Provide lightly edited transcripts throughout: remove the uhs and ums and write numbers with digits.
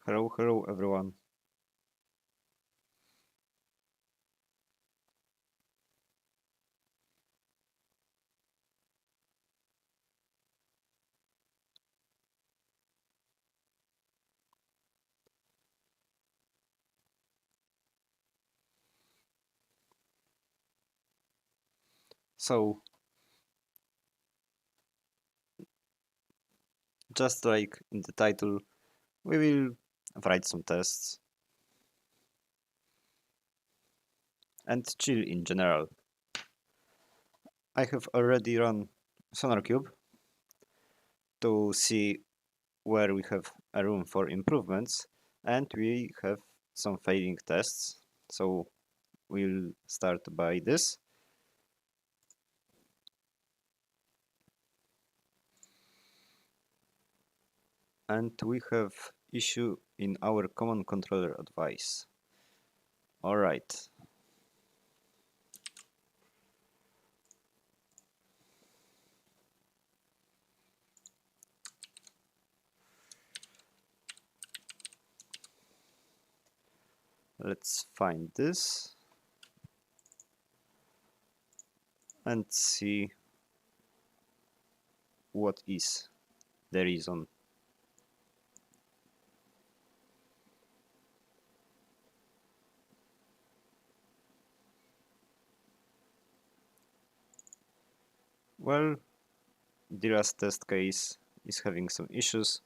Hello everyone. So, just like in the title, we will write some tests and chill in general. I have already run SonarCube to see where we have a room for improvements, and we have some failing tests. So, we'll start by this. And we have issue in our common controller advice. Alright. Let's find this and see what is the reason. Well, the last test case is having some issues.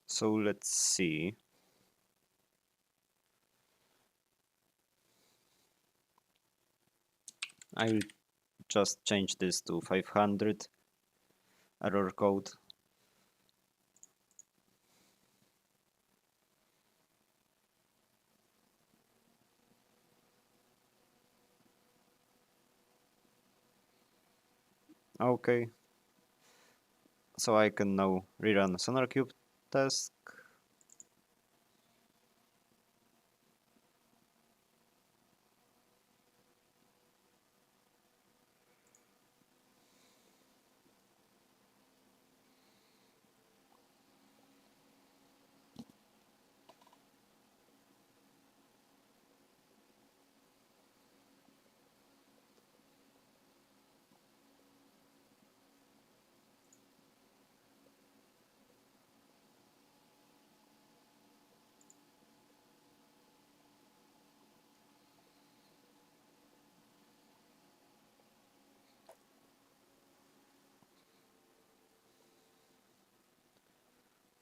So let's see. I'll just change this to 500 error code. Okay. So I can now rerun SonarCube task.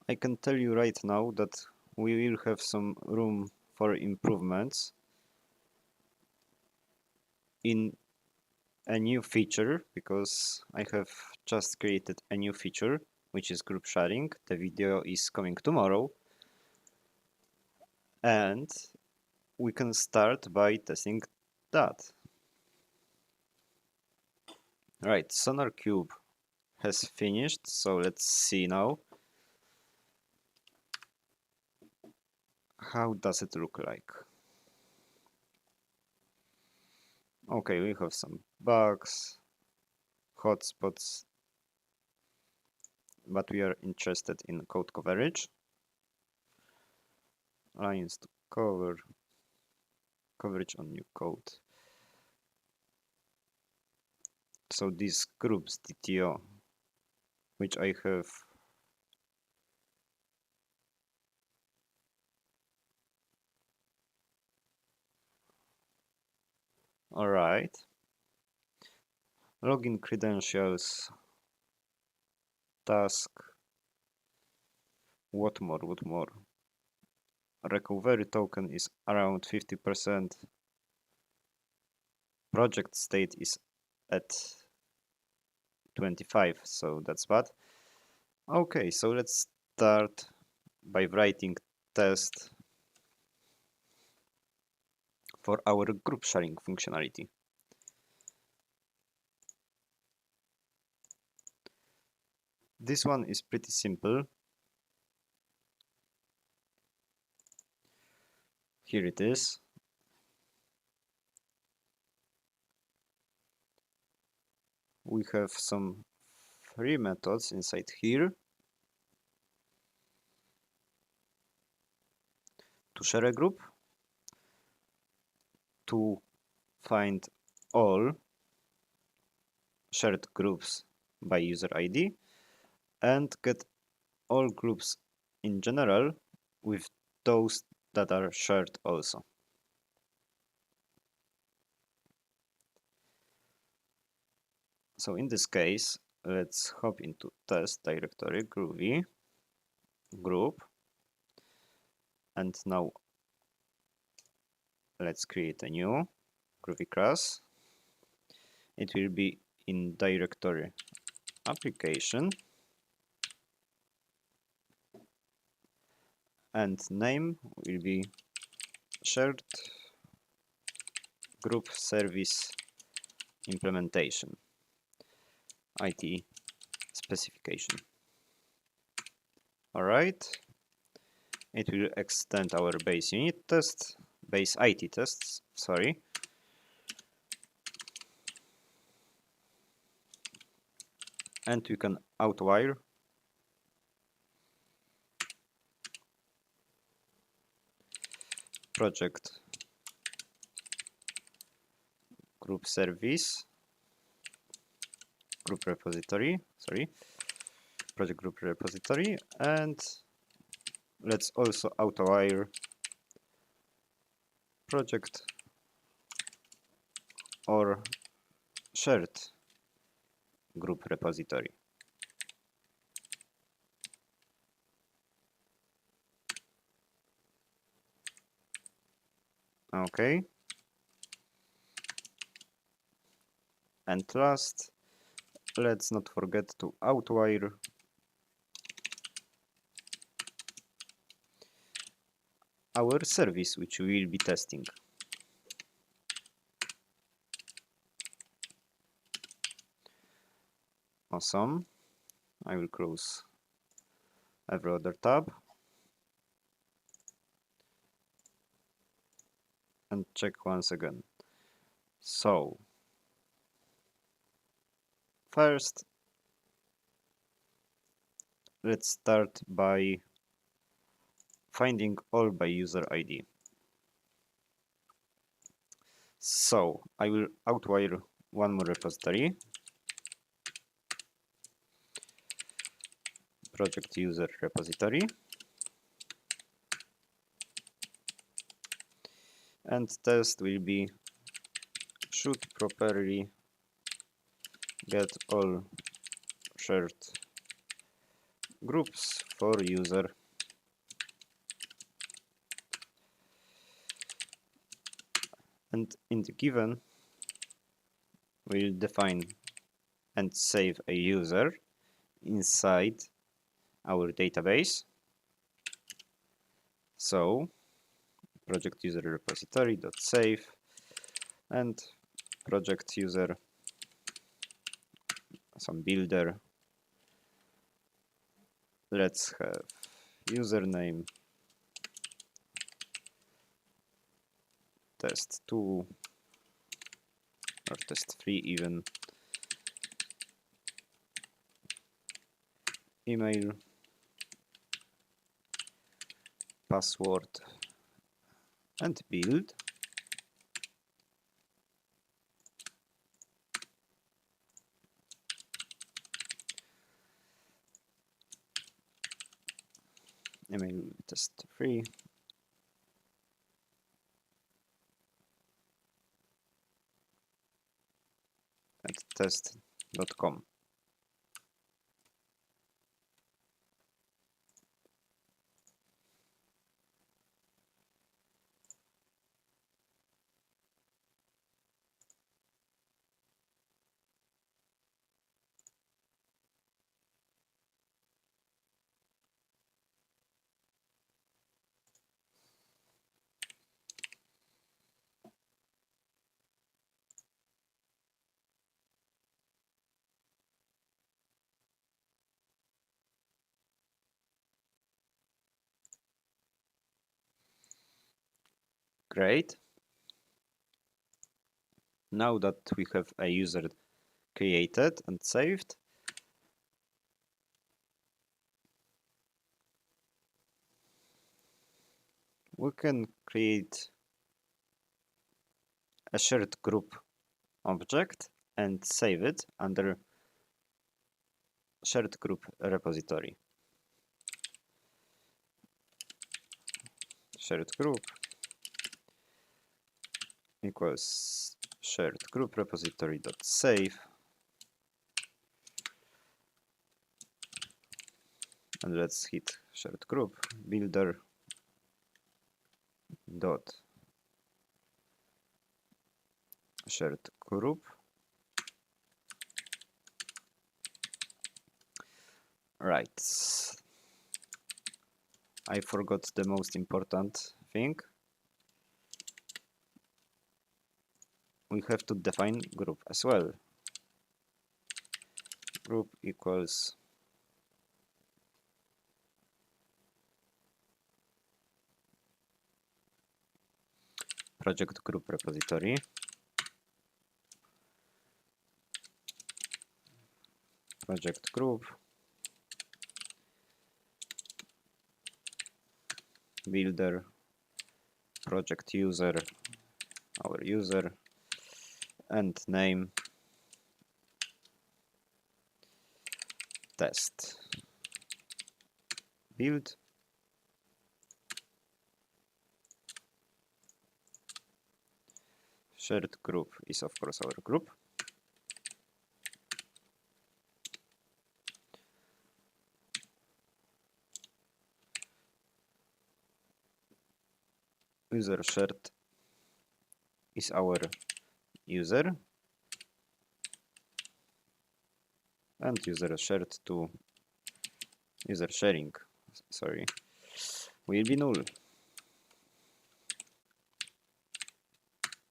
I can tell you right now that we will have some room for improvements in a new feature, because I have just created a new feature, which is group sharing. The video is coming tomorrow, and we can start by testing that. Right, SonarCube has finished, so let's see now. How does it look like? Okay, we have some bugs, hotspots, but we are interested in code coverage. Lines to cover, coverage on new code. So these groups DTO, which I have alright. Login credentials, task, what more? Recovery token is around 50%. Project state is at 25, so that's bad. Okay, so let's start by writing test for our group sharing functionality. This one is pretty simple. Here it is. We have some free methods inside here to share a group, to find all shared groups by user ID, and get all groups in general with those that are shared also. So in this case, let's hop into test directory Groovy group, and now let's create a new Groovy class. It will be in directory application, and name will be shared group service implementation, IT specification. Alright, it will extend our base unit test, base IT tests, sorry. And we can outwire project group service group repository, sorry, project group repository, and let's also outwire project or shared group repository. Okay. And last, let's not forget to outwire our service which we will be testing. Awesome. I will close every other tab and check once again. So first, let's start by finding all by user ID. So I will outwire one more repository, project user repository, and test will be should properly get all shared groups for user. And in the given, we'll define and save a user inside our database. So project user repository dot save and project user some builder. Let's have username test2 or test3 even, email, password, and build. Email test3. At test.com. Great. Now that we have a user created and saved, we can create a shared group object and save it under shared group repository. Shared group equals shared group repository.save, and let's hit shared group builder dot shared group. Right, I forgot the most important thing. We have to define group as well. Group equals project group repository. Project group builder project user, our user, and name test build. Shared group is of course our group. User shared is our user, and user shared to user sharing, sorry, will be null.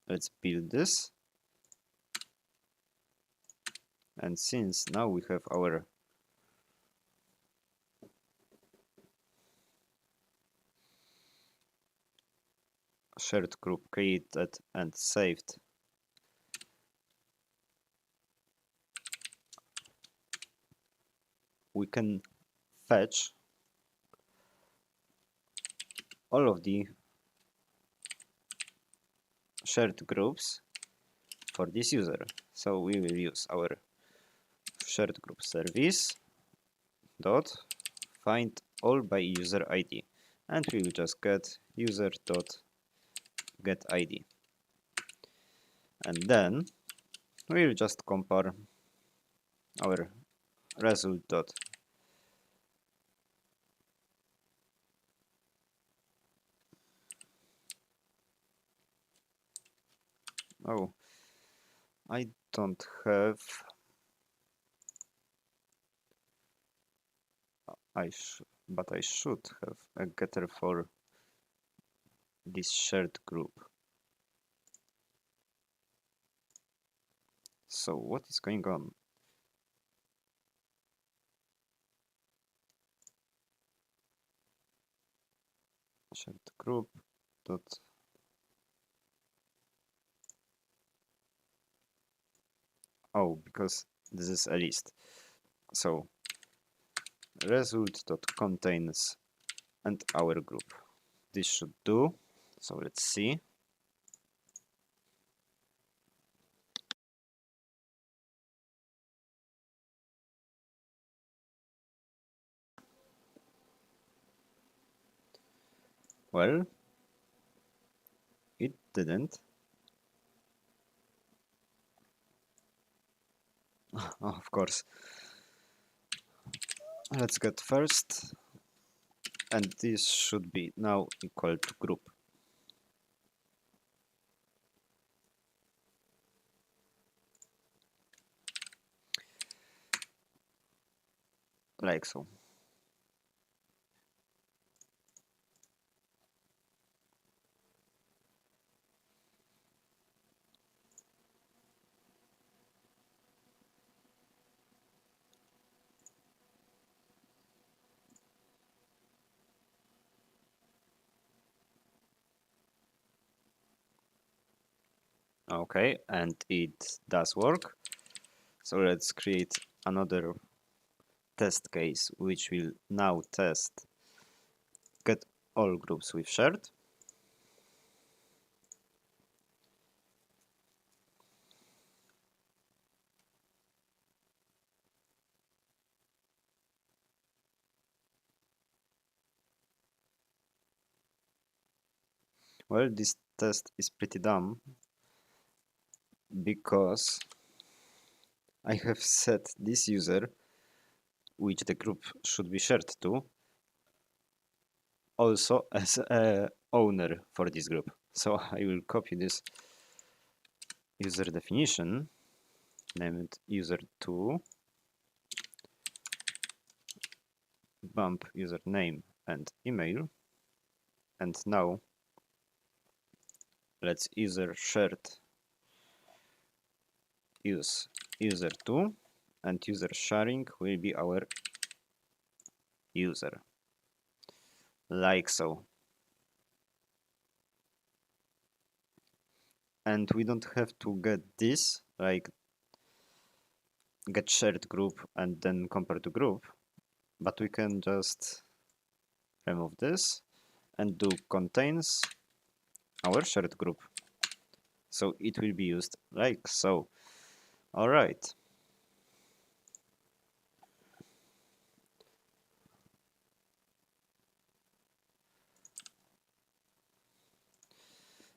Let's build this, and since now we have our shared group created and saved, we can fetch all of the shared groups for this user. So we will use our shared group service dot find all by user ID, and we will just get user dot get ID, and then we will just compare our result dot oh, I don't have but I should have a getter for this shared group. So what is going on? Shared group dot oh, because this is a list. So result dot contains and our group. This should do. So let's see. Well, it didn't. Of course. Let's get first, and this should be now equal to group. Like so. Okay, and it does work. So let's create another test case which will now test get all groups with shared. Well, this test is pretty dumb because I have set this user, which the group should be shared to, also as a owner for this group. So I will copy this user definition, named user2, bump username and email, and now let's user shared use user2, and user sharing will be our user, like so. And we don't have to get this, like get shared group and then compare to group, but we can just remove this and do contains our shared group. So it will be used like so. All right.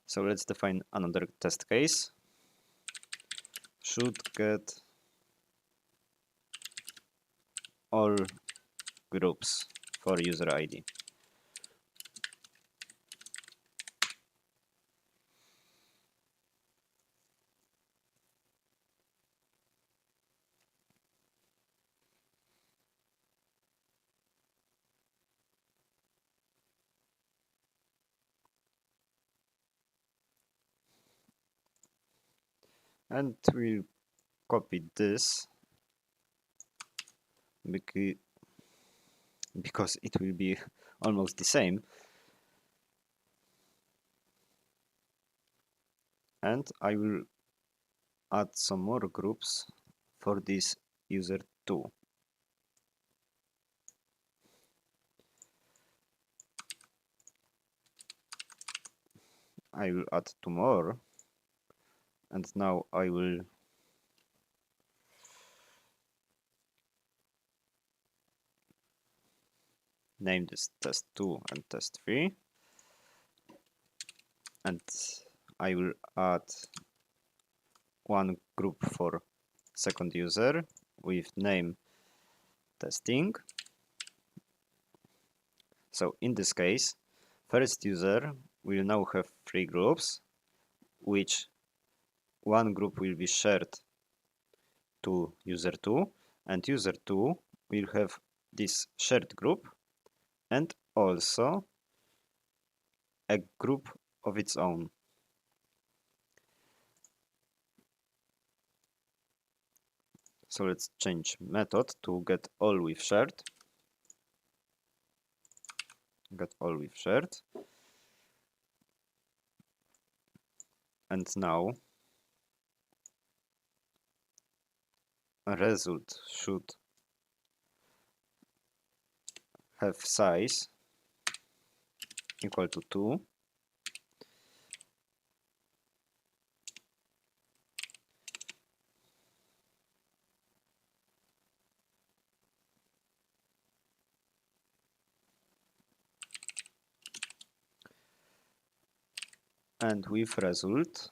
So let's define another test case. Should get all groups for user ID. And we'll copy this because it will be almost the same. And I will add some more groups for this user too. I will add two more, and now I will name this test 2 and test 3, and I will add one group for second user with name testing. So in this case, first user will now have three groups, which one group will be shared to user 2, and user 2 will have this shared group and also a group of its own. So let's change method to get all with shared. Get all with shared. And now a result should have size equal to 2. And with result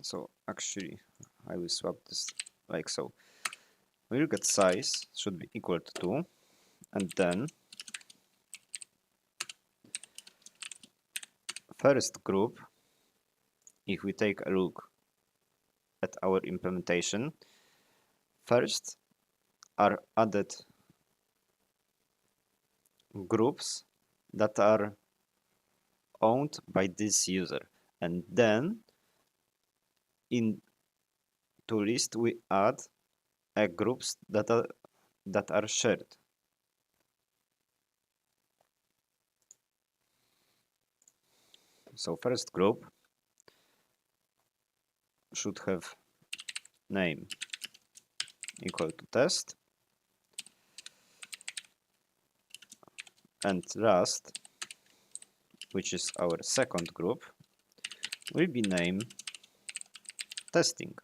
so actually I will swap this like so. We'll get size should be equal to 2, and then first group, if we take a look at our implementation, first are added groups that are owned by this user, and then in to list we add groups that are shared. So first group should have name equal to test, and last, which is our second group, will be name testing.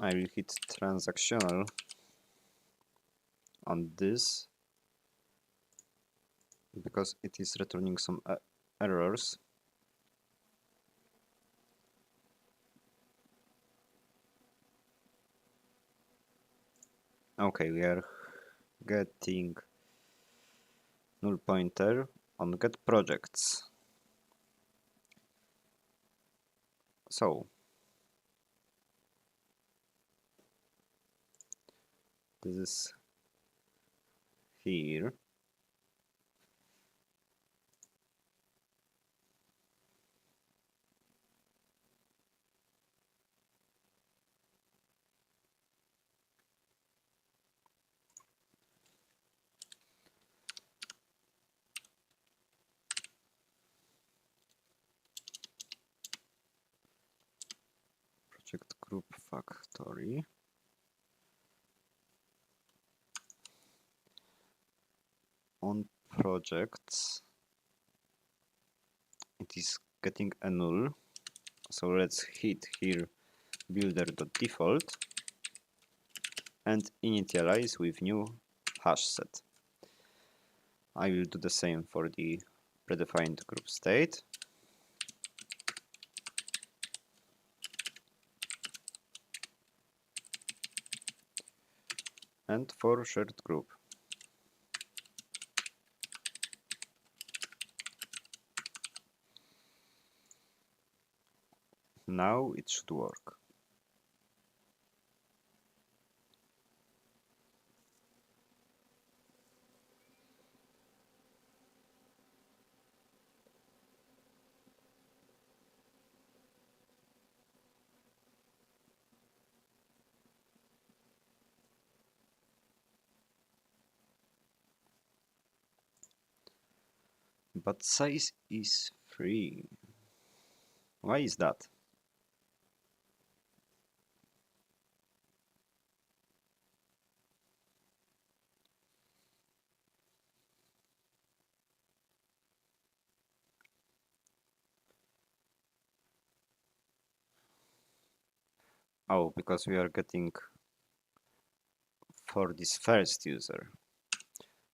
I will hit transactional on this because it is returning some errors. Okay, we are getting null pointer on get projects. So this is here. Project group factory. On projects, it is getting a null. So let's hit here builder.default and initialize with new hash set. I will do the same for the predefined group state. And for shared group. Now it should work. But size is 3. Why is that? Oh, because we are getting for this first user,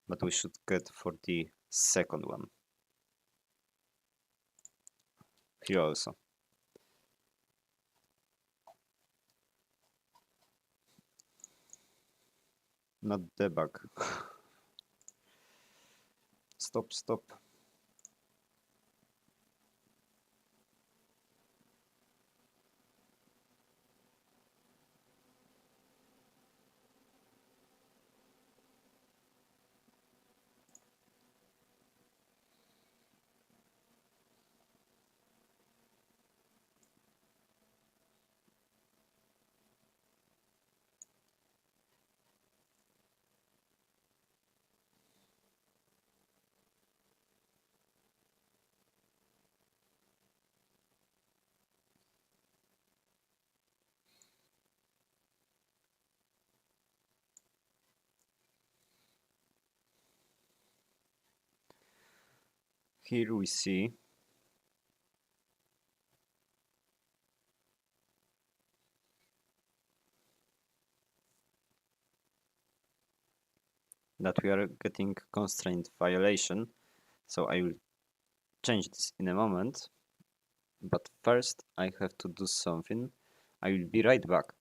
but we should get for the second one. Here also. Not debug. Stop. Here we see that we are getting constraint violation. So I will change this in a moment. But first I have to do something. I will be right back.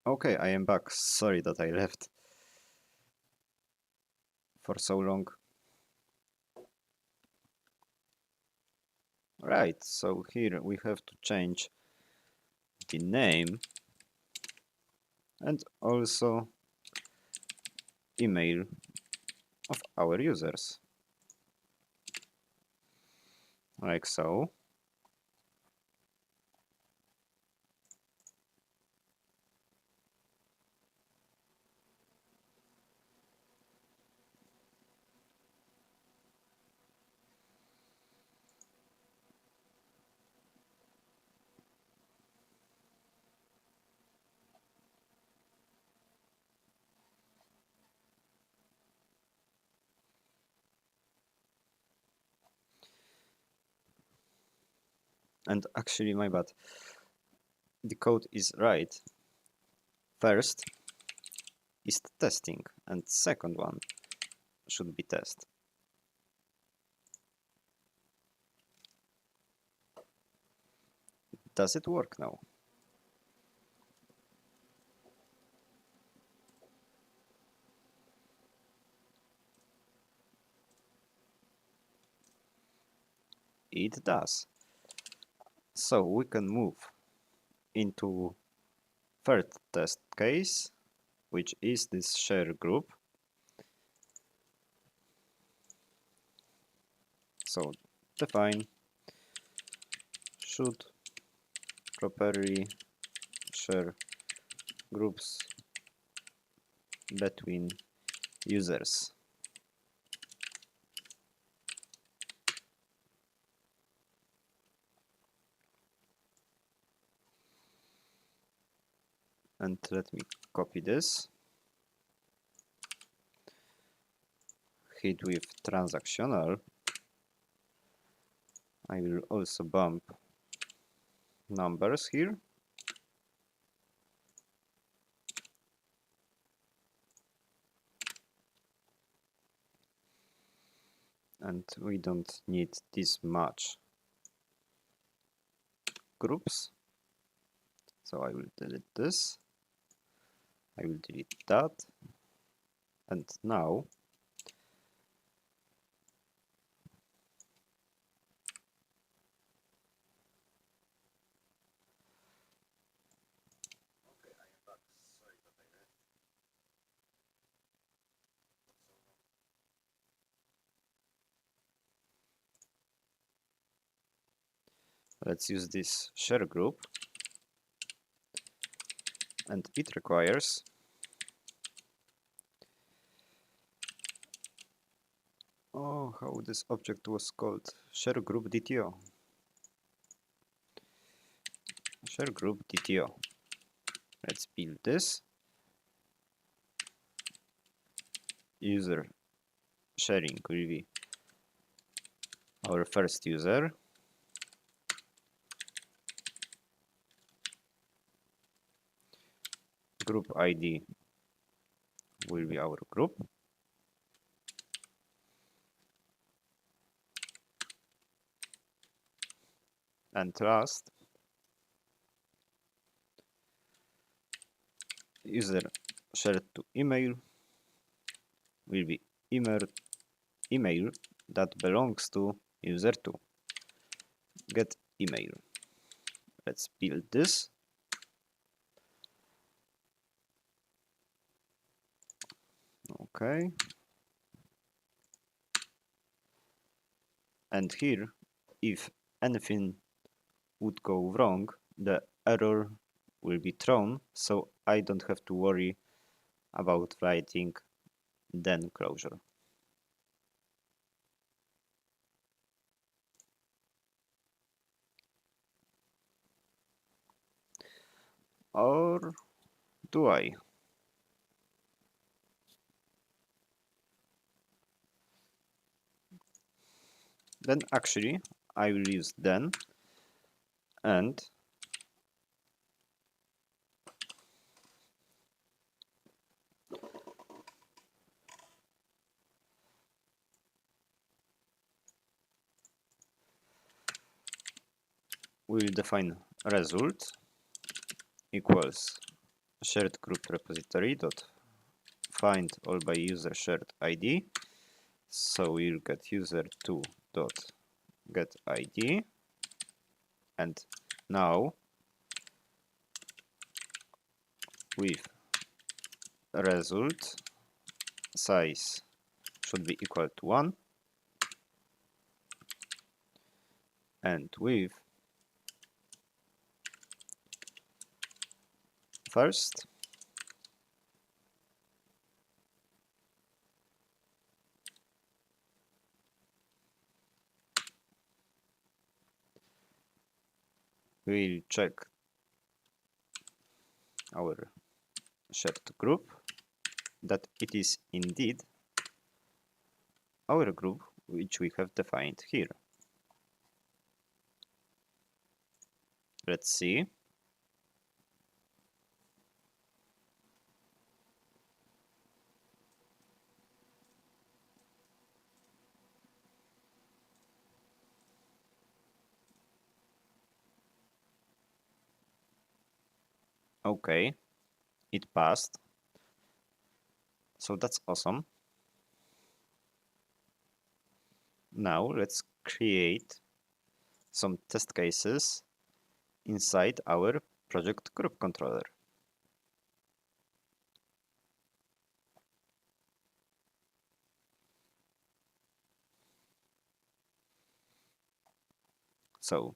Okay, I am back. Sorry that I left for so long. Right, so here we have to change the name and also email of our users, like so. And actually, my bad, the code is right. First is testing, and second one should be test. Does it work now? It does. So we can move into third test case, which is this share group. So define should properly share groups between users. And let me copy this, hit with transactional. I will also bump numbers here. And we don't need this much groups. So I will delete this. I will delete that. And now let's use this share group. And it requires how this object was called, share group DTO. Share group DTO. Let's build this. User sharing will be our first user. Group ID will be our group. And last, user shared to email will be email that belongs to user 2. Get email. Let's build this. Okay. And here, if anything would go wrong, the error will be thrown, so I don't have to worry about writing then closure. Or do I? Then actually I will use then and we will define result equals shared group repository dot find all by user shared ID. So we'll get user2 dot get ID, and now with result size should be equal to 1, and with first we'll check our shared group that it is indeed our group which we have defined here. Let's see. Okay, it passed. So that's awesome. Now let's create some test cases inside our project group controller. So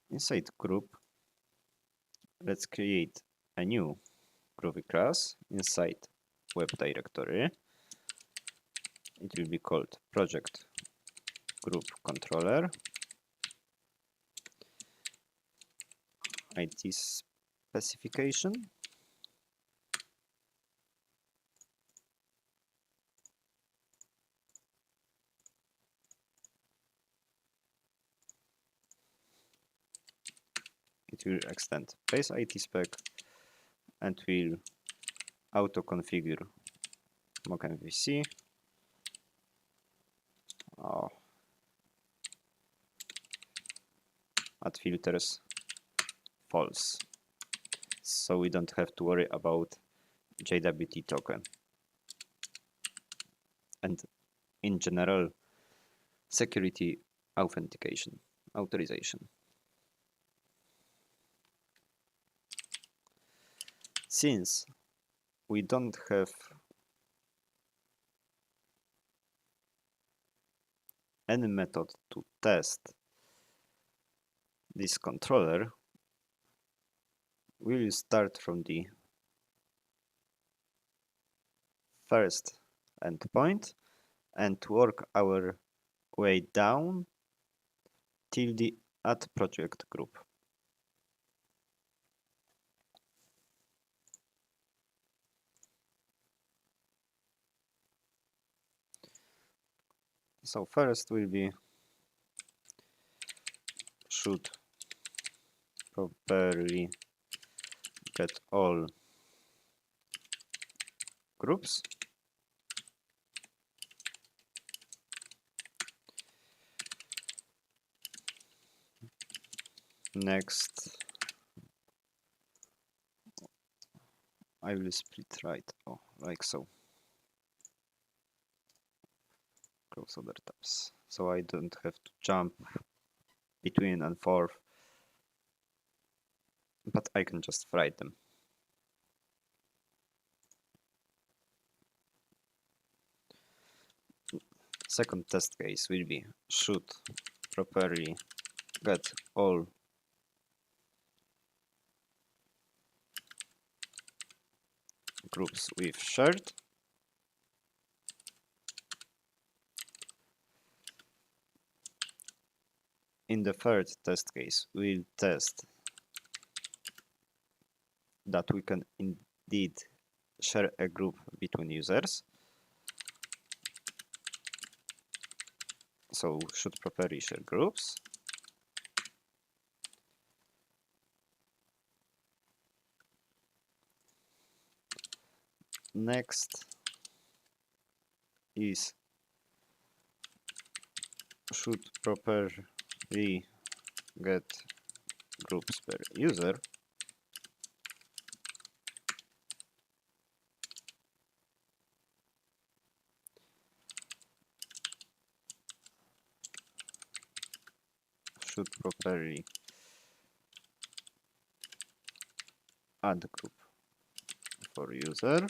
inside group, let's create a new Groovy class inside web directory. It will be called project group controller. ID specification. It will extend base IT spec and will auto configure mock MVC. Add filters false, so we don't have to worry about JWT token. And in general, security authentication, authorization. Since we don't have any method to test this controller, we will start from the first endpoint and work our way down till the add project group. So first will be should properly get all groups. Next, I will split right, like so. Close other tabs, so I don't have to jump between and forth, but I can just write them. Second test case will be should properly get all groups with shared. In the third test case, we'll test that we can indeed share a group between users. So should properly share groups. Next is should properly get groups per user, should properly add group for user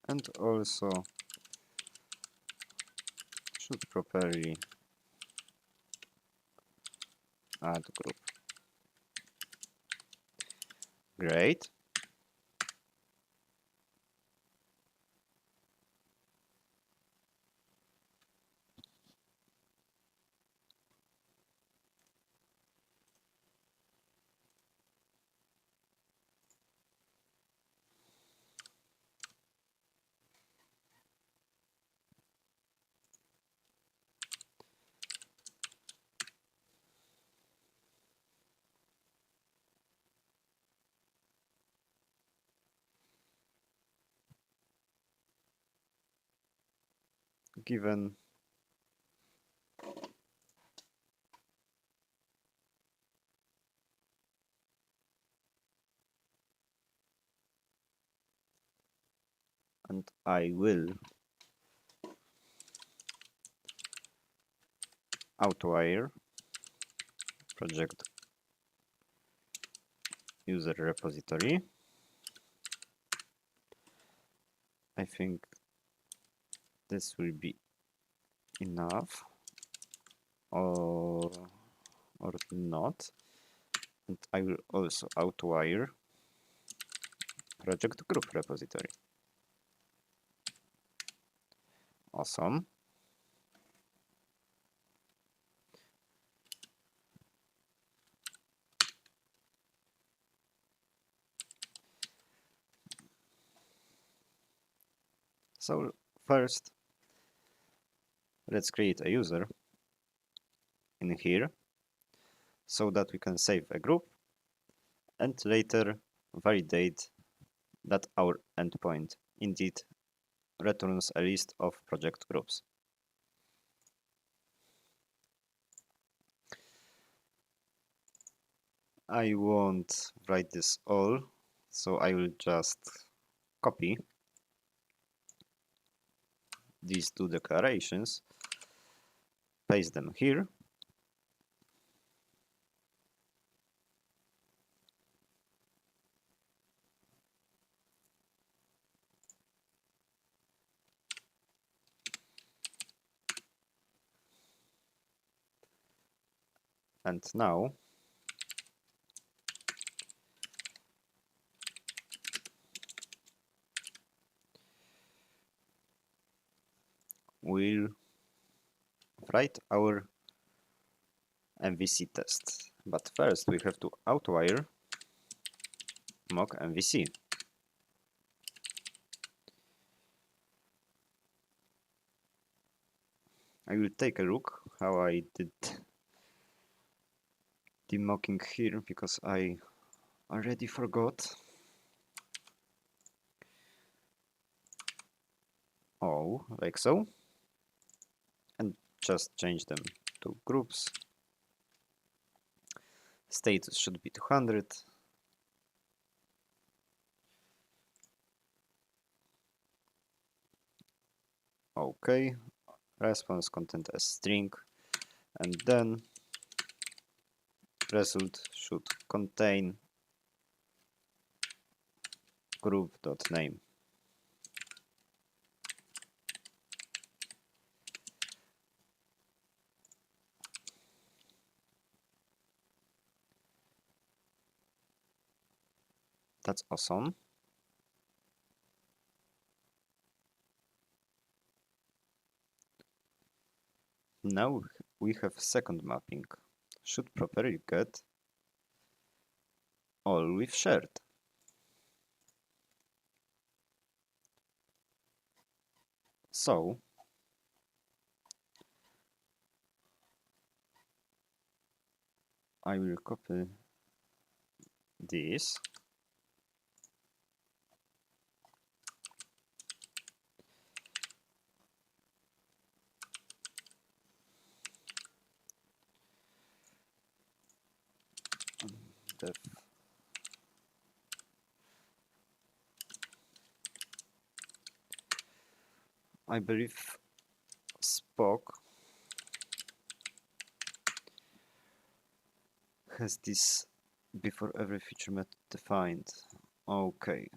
and also should properly add group. Great. Given and I will outwire project user repository. I think this will be enough or not. And I will also outwire project group repository. Awesome. So first, let's create a user in here so that we can save a group and later validate that our endpoint indeed returns a list of project groups. I won't write this all, so I will just copy these two declarations, paste them here, and now we'll write our MVC test. But first we have to outwire mock MVC. I will take a look how I did the mocking here because I already forgot. Oh, like so. And just change them to groups. Status should be 200. Okay, response content as string, and then result should contain group.name. That's awesome. Now we have second mapping. Should properly get all we've shared. So I will copy this def I believe Spock has this before every feature method defined. Okay,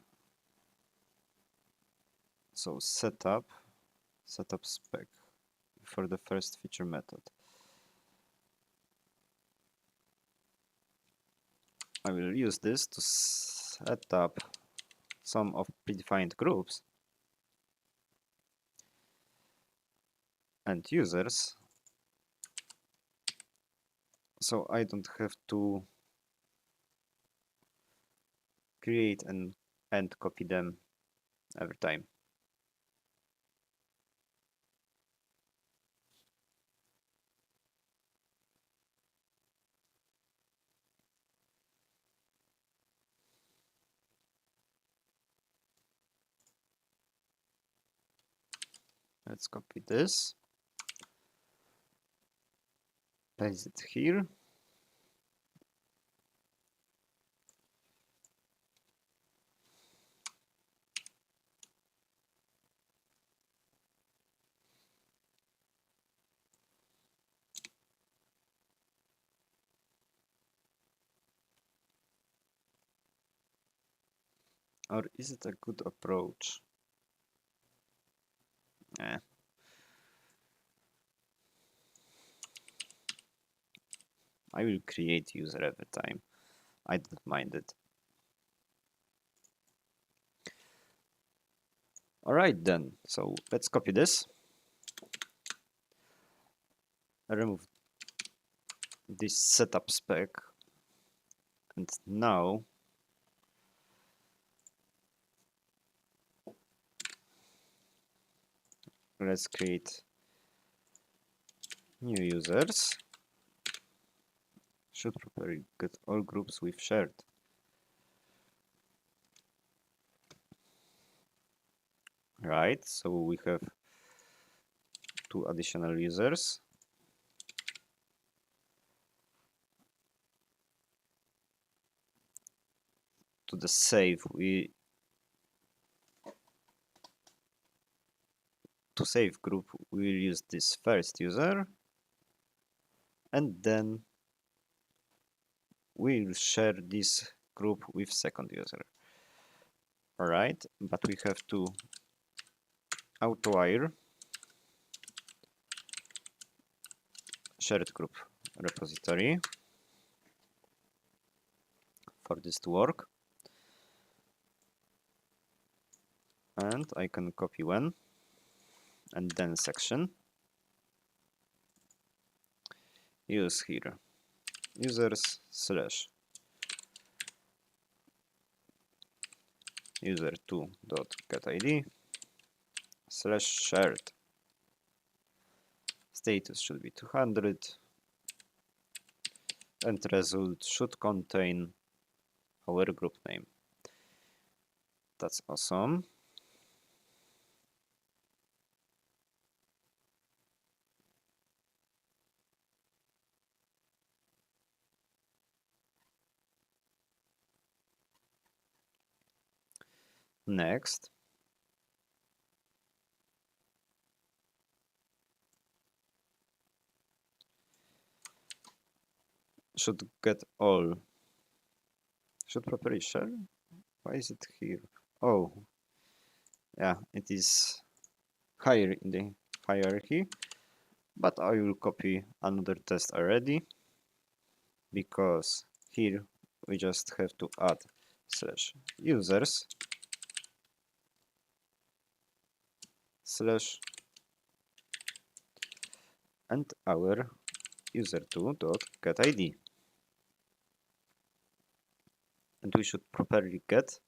so setup spec for the first feature method. I will use this to set up some of predefined groups and users, so I don't have to create and copy them every time. Let's copy this, paste it here. Or is it a good approach? Eh. I will create user every time. I don't mind it. Alright then, so let's copy this. Remove this setup spec. And now let's create new users. Should properly get all groups we've shared. Right, so we have 2 additional users. To the save, to save group, we'll use this first user, and then we'll share this group with second user. Alright, but we have to auto-wire shared group repository for this to work. And I can copy one and then section. Use here users slash user2.getID slash shared. Status should be 200 and result should contain our group name. That's awesome. Next, should get all. Should properly share? Why is it here? Oh, yeah, it is higher in the hierarchy, but I will copy another test already, because here we just have to add slash users slash and our user2.getID. And we should properly get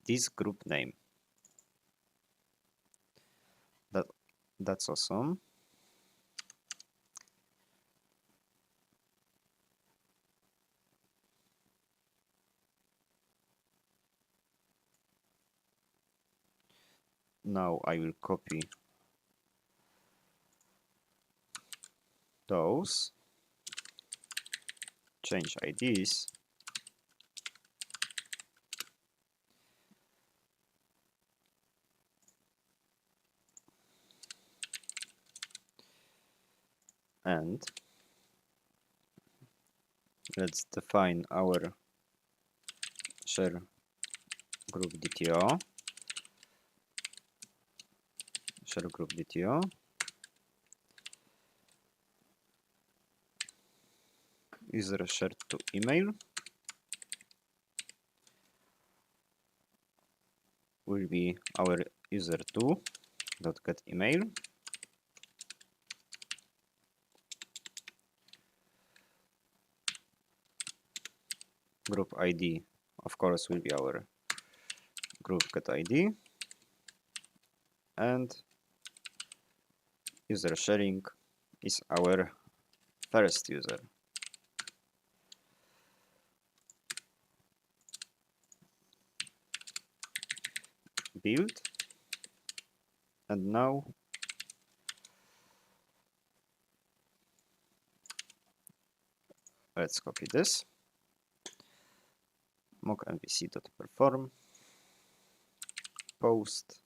this group name. That's awesome. Now I will copy those, change IDs, and let's define our share group DTO, share group DTO, user shared to email will be our user2 dot get email, group ID of course will be our group get ID, and user sharing is our first user. Build, and now let's copy this, mock mvc.perform, post,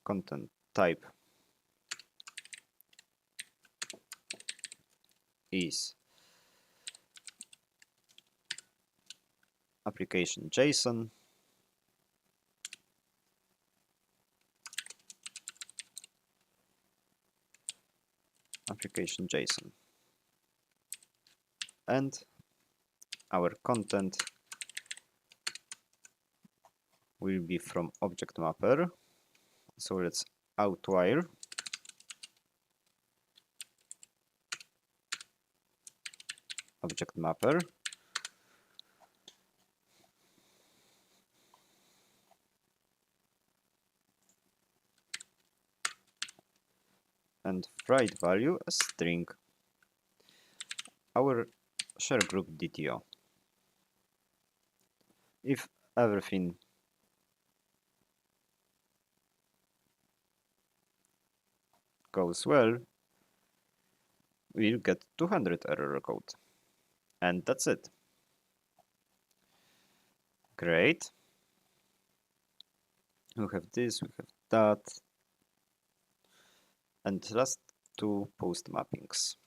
content type is application JSON, application JSON, and our content will be from object mapper. So let's outwire object mapper, and write value as string, our share group DTO. If everything goes well, we'll get 200 error code. And that's it. Great. We have this, we have that. And last two post mappings.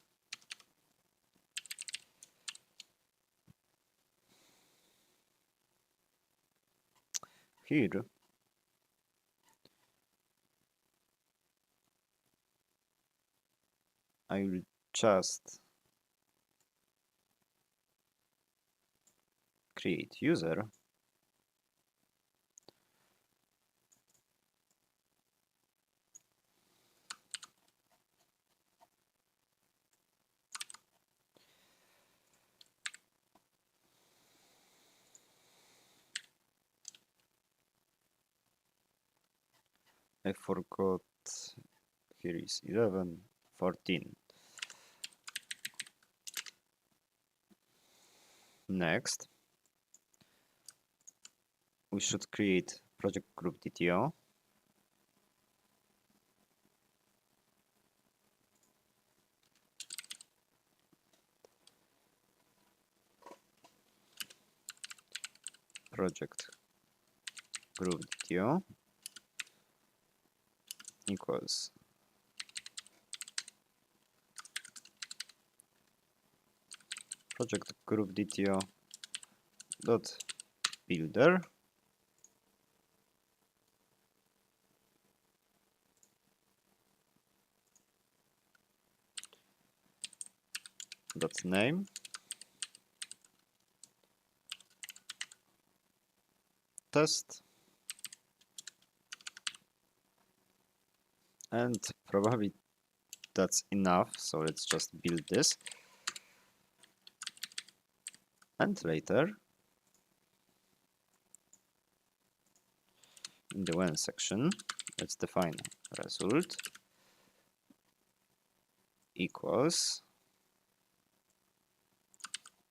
Here, I will just create user, I forgot, here is 11, 14. Next, we should create project group DTO. Project group DTO equals project group DTO dot builder dot name test, and probably that's enough, so let's just build this. And later, in the when section, let's define result equals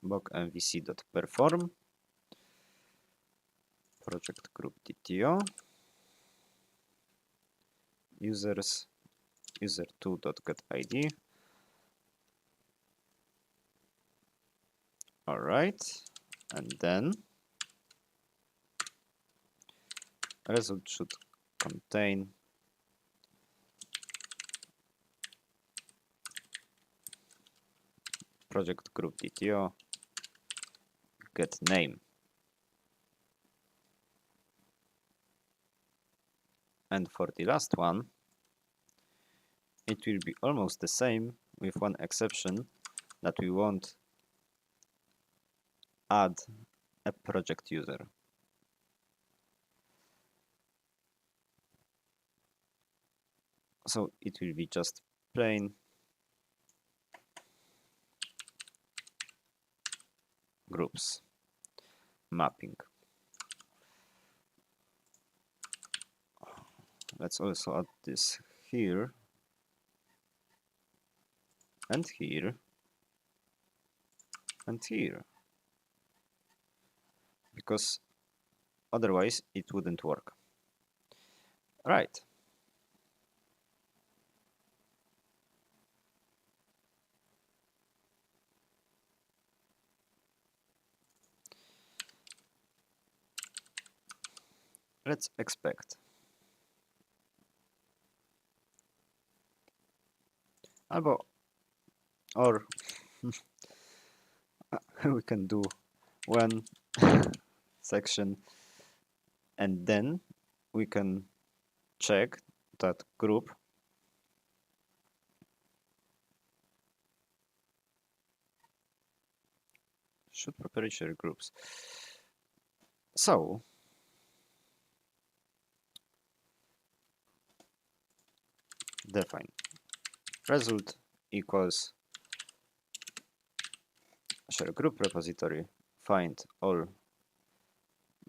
book mvc.perform project group DTO users user2.getID. All right, and then result should contain project group DTO get name. And for the last one, it will be almost the same with one exception, that we won't add a project user. So it will be just plain groups mapping. Let's also add this here and here and here, because otherwise it wouldn't work. Right. Let's expect. Or we can do one section and then we can check that group should properly share groups. So define result equals share group repository find all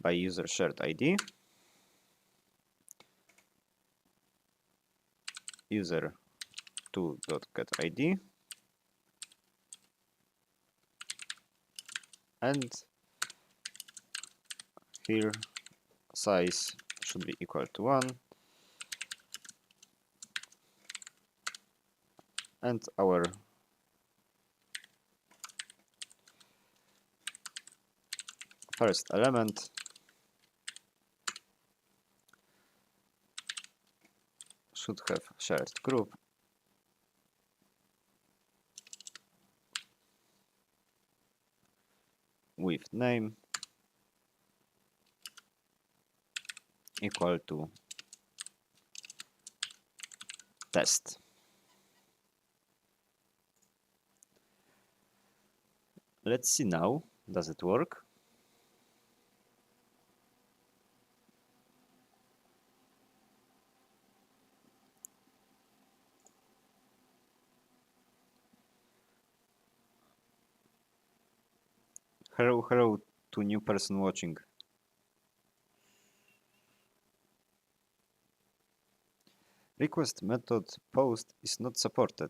by user shared ID user 2.getID and here size should be equal to 1 and our first element should have shared group with name equal to test. Let's see now, does it work? Hello to new person watching. Request method post is not supported.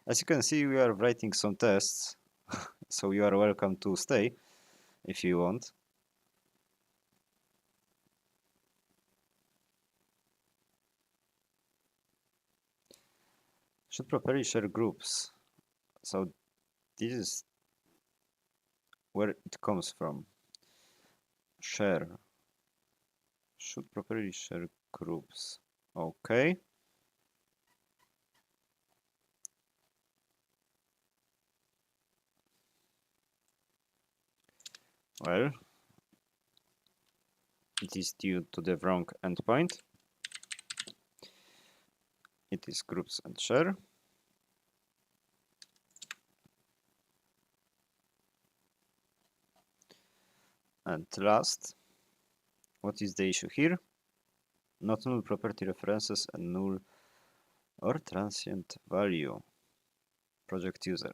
As you can see, we are writing some tests, so you are welcome to stay if you want. Should properly share groups. So this is where it comes from. Share. Should properly share groups. Okay. Well, it is due to the wrong endpoint. It is groups and share. And last, what is the issue here? Not null property references and null or transient value. Project user.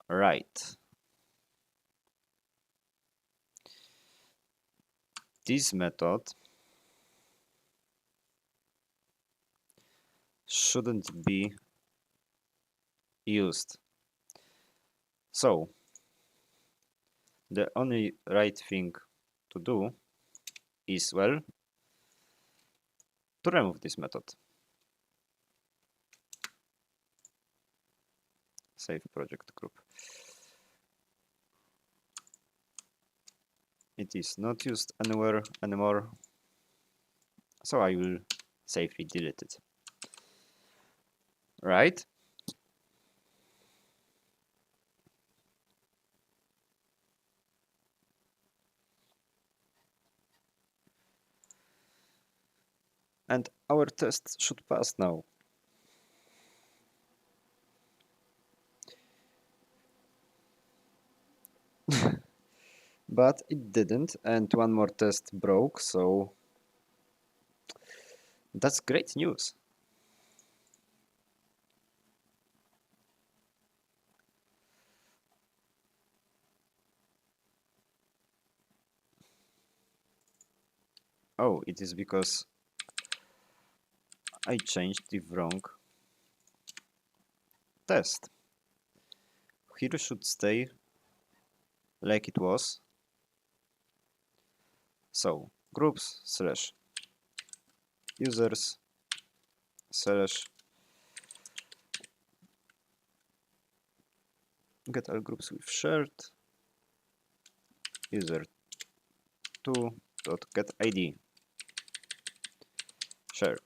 Right. This method shouldn't be used So the only right thing to do is, well, to remove this method. Save project group. It is not used anywhere anymore, so I will safely delete it. Right? And our test should pass now. But it didn't, and one more test broke, so that's great news. Oh, it is because I changed the wrong test. Here should stay like it was. So, groups slash users slash get all groups with shared user2 dot get id shared.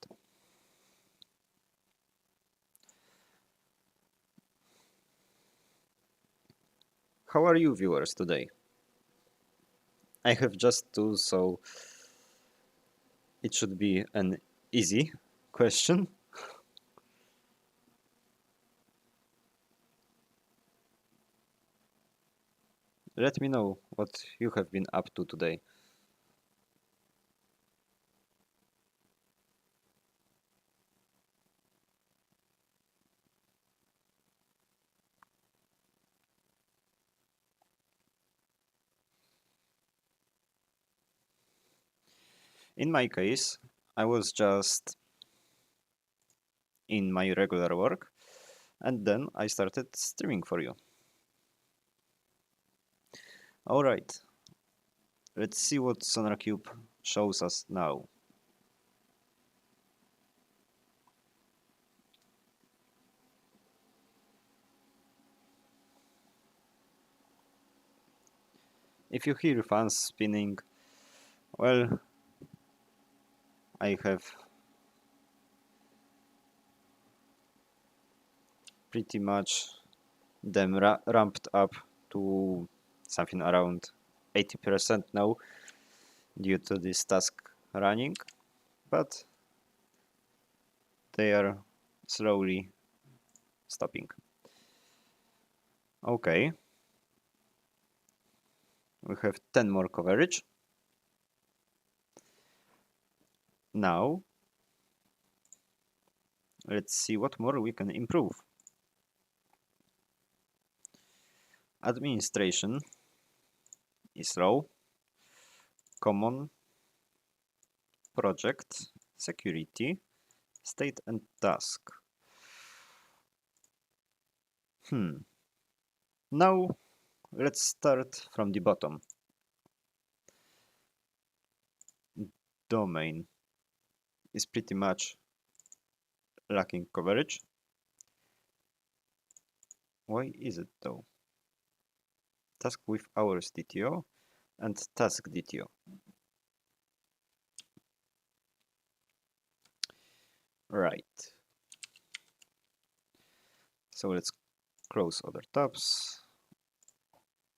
How are you, viewers, today? I have just two, so it should be an easy question. Let me know what you have been up to today. In my case, I was just in my regular work, and then I started streaming for you. Alright, let's see what SonarCube shows us now. If you hear fans spinning, well, I have pretty much them ramped up to something around 80% now due to this task running, but they are slowly stopping. Okay, we have 10 more coverage. Now, let's see what more we can improve. Administration is low. Common, project, security, state and task. Now, let's start from the bottom. Domain is pretty much lacking coverage. Why is it though? Task with hours DTO and task DTO. Right. So let's close other tabs.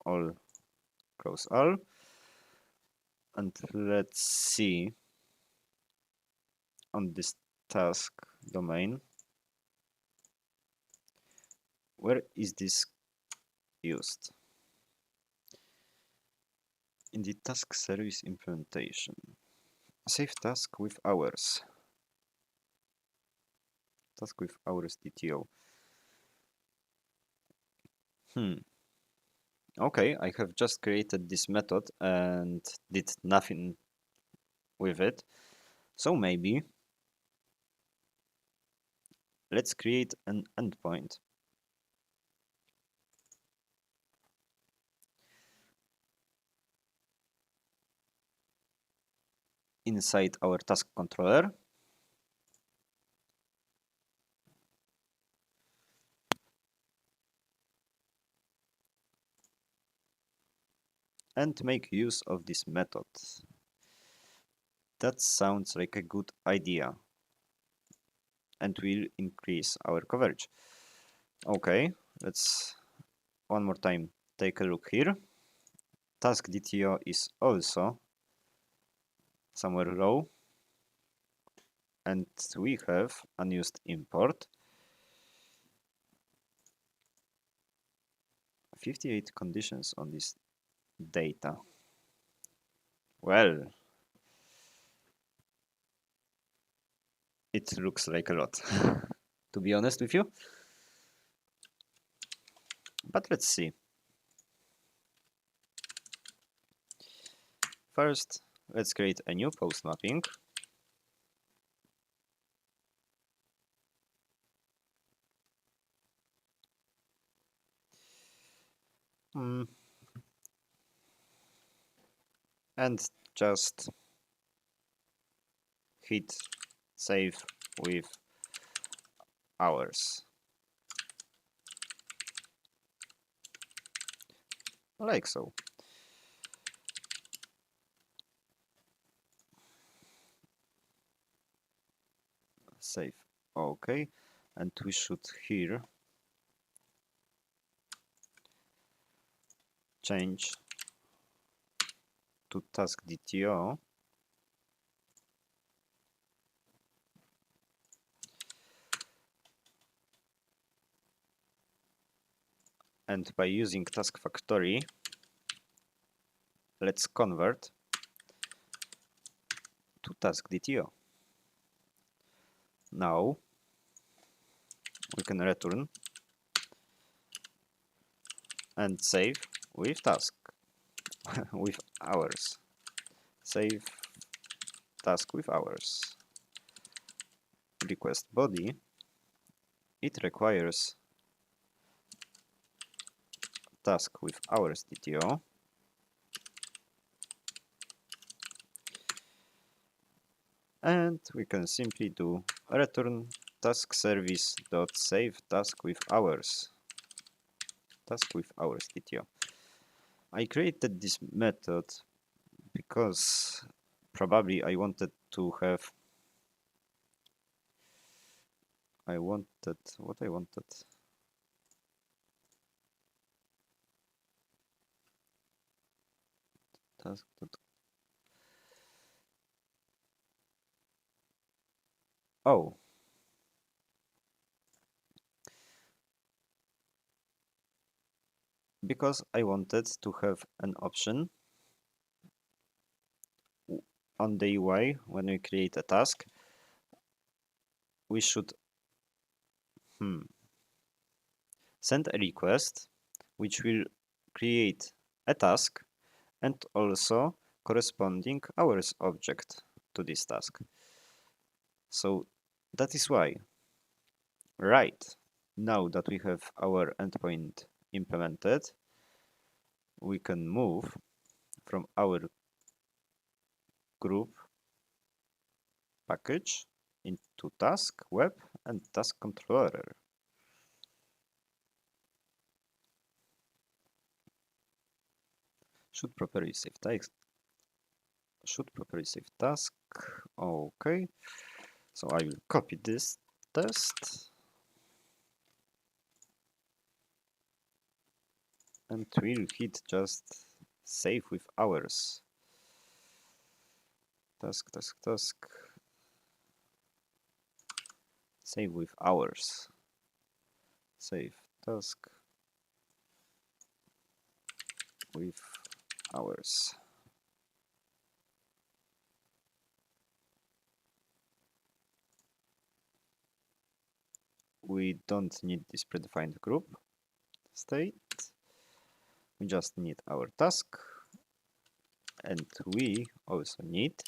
All, close all. And let's see on this task domain, where is this used? In the task service implementation. Save task with hours. Task with hours DTO. Okay, I have just created this method and did nothing with it. So maybe let's create an endpoint. inside our task controller. And make use of this method. That sounds like a good idea and will increase our coverage. Okay, let's one more time take a look here. Task DTO is also somewhere low, and we have unused import. 58 conditions on this data. Well, it looks like a lot, to be honest with you. But let's see. First, let's create a new post mapping. And just hit save with hours. Like so. Save. Okay. And we should here change to task DTO. And by using task factory, let's convert to task DTO. Now we can return and save with task with hours. Save task with hours. Request body. It requires task with hours DTO. And we can simply do return task service dot save task with hours. Task with hours DTO. I created this method because probably I wanted to have what I wanted. Task dot oh, because I wanted to have an option on the UI when we create a task. We should send a request which will create a task and also corresponding hours object to this task. So that is why. Right. Now that we have our endpoint implemented, we can move from our group package into task, web, and task controller. Should properly save task. Okay. So I will copy this test and we'll hit just save with hours. Task. Save with hours. Save task with hours. We don't need this predefined group state. We just need our task, and we also need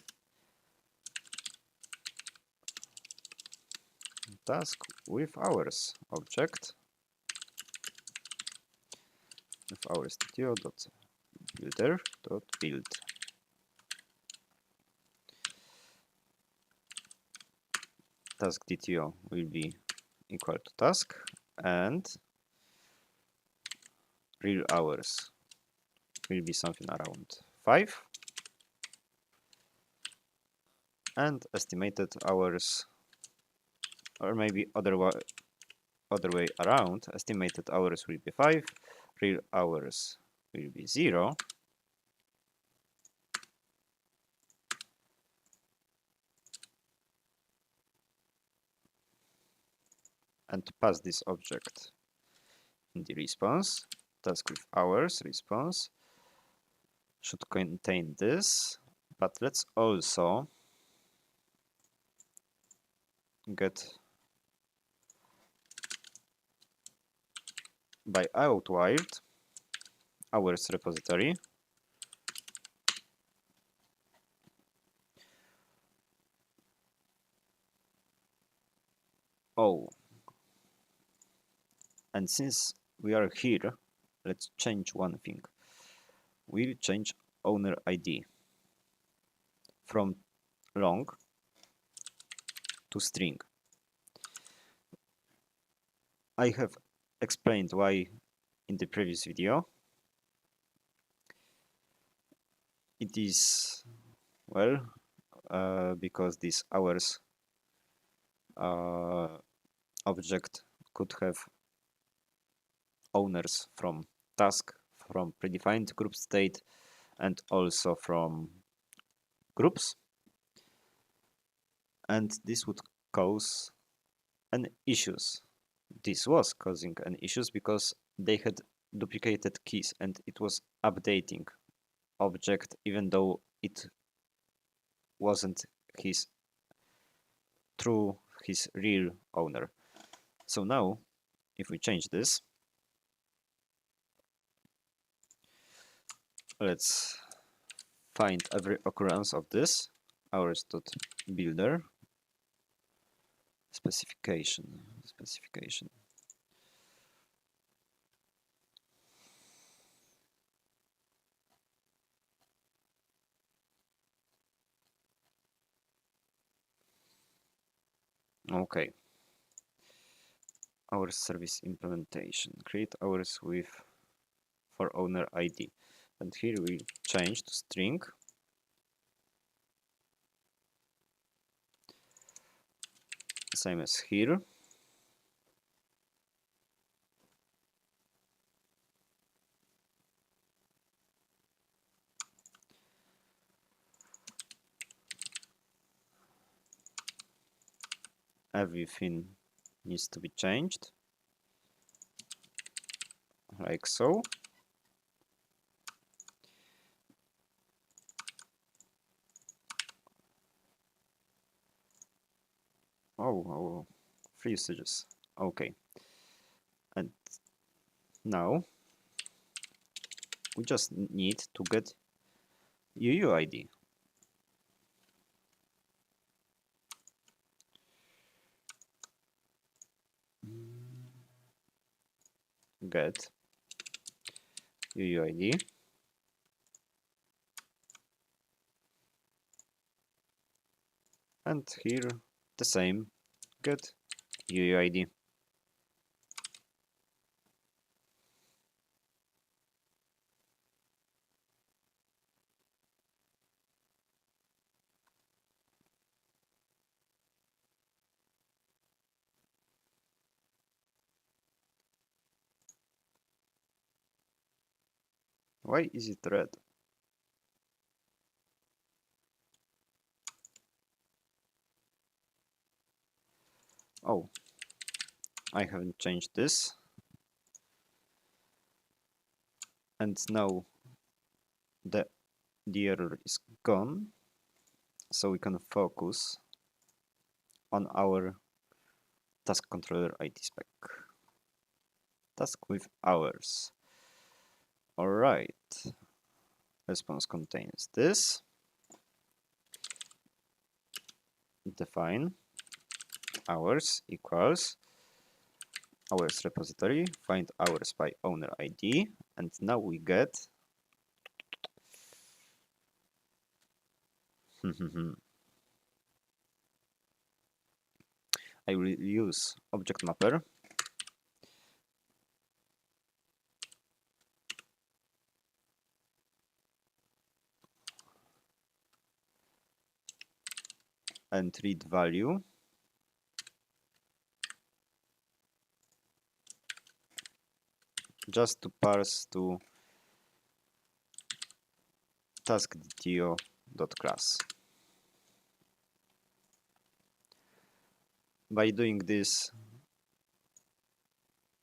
task with hours object with hours DTO.builder.build. task DTO will be equal to task, and real hours will be something around 5, and estimated hours, or maybe other way around, estimated hours will be 5, real hours will be 0, and to pass this object in the response, task with hours response should contain this, but let's also get by outwired hours repository. Oh, and since we are here, let's change one thing. We'll change owner ID from long to string. I have explained why in the previous video. It is, well, because this hours object could have owners from task, from predefined group state, and also from groups, and this would cause an issues. This was causing an issues because they had duplicated keys and it was updating object even though it wasn't his real owner. So now if we change this, let's find every occurrence of this hours.builder specification. Okay, hours service implementation, create hours with for owner ID, and here we change to string, same as here. Everything needs to be changed like so. Oh, 3 usages. Okay, and now we just need to get UUID. Get UUID, and here the same, get UUID. Why is it red? Oh, I haven't changed this. And now the error is gone, so we can focus on our task controller ID spec. Task with hours. Alright, response contains this. Define hours equals hours repository, find hours by owner ID, and now we get I will use object mapper and read value just to parse to task.dto.class. By doing this,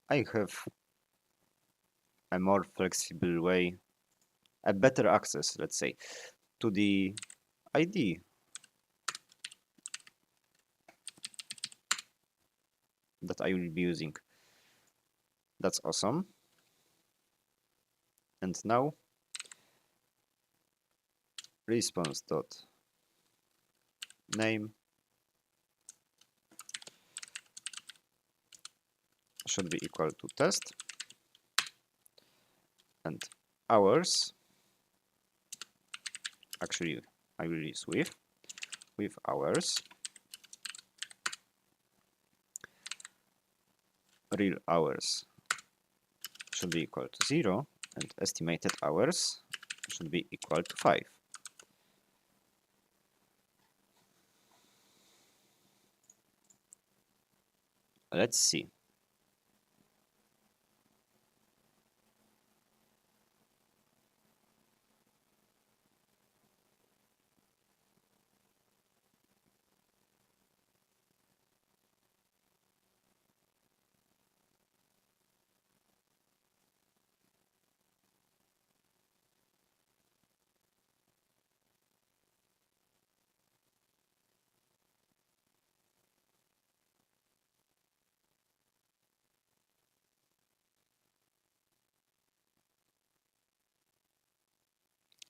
I have a more flexible way, a better access, let's say, to the ID that I will be using. That's awesome. And now response.name should be equal to test, and hours, actually I will use with hours, real hours should be equal to 0, and estimated hours should be equal to 5. Let's see.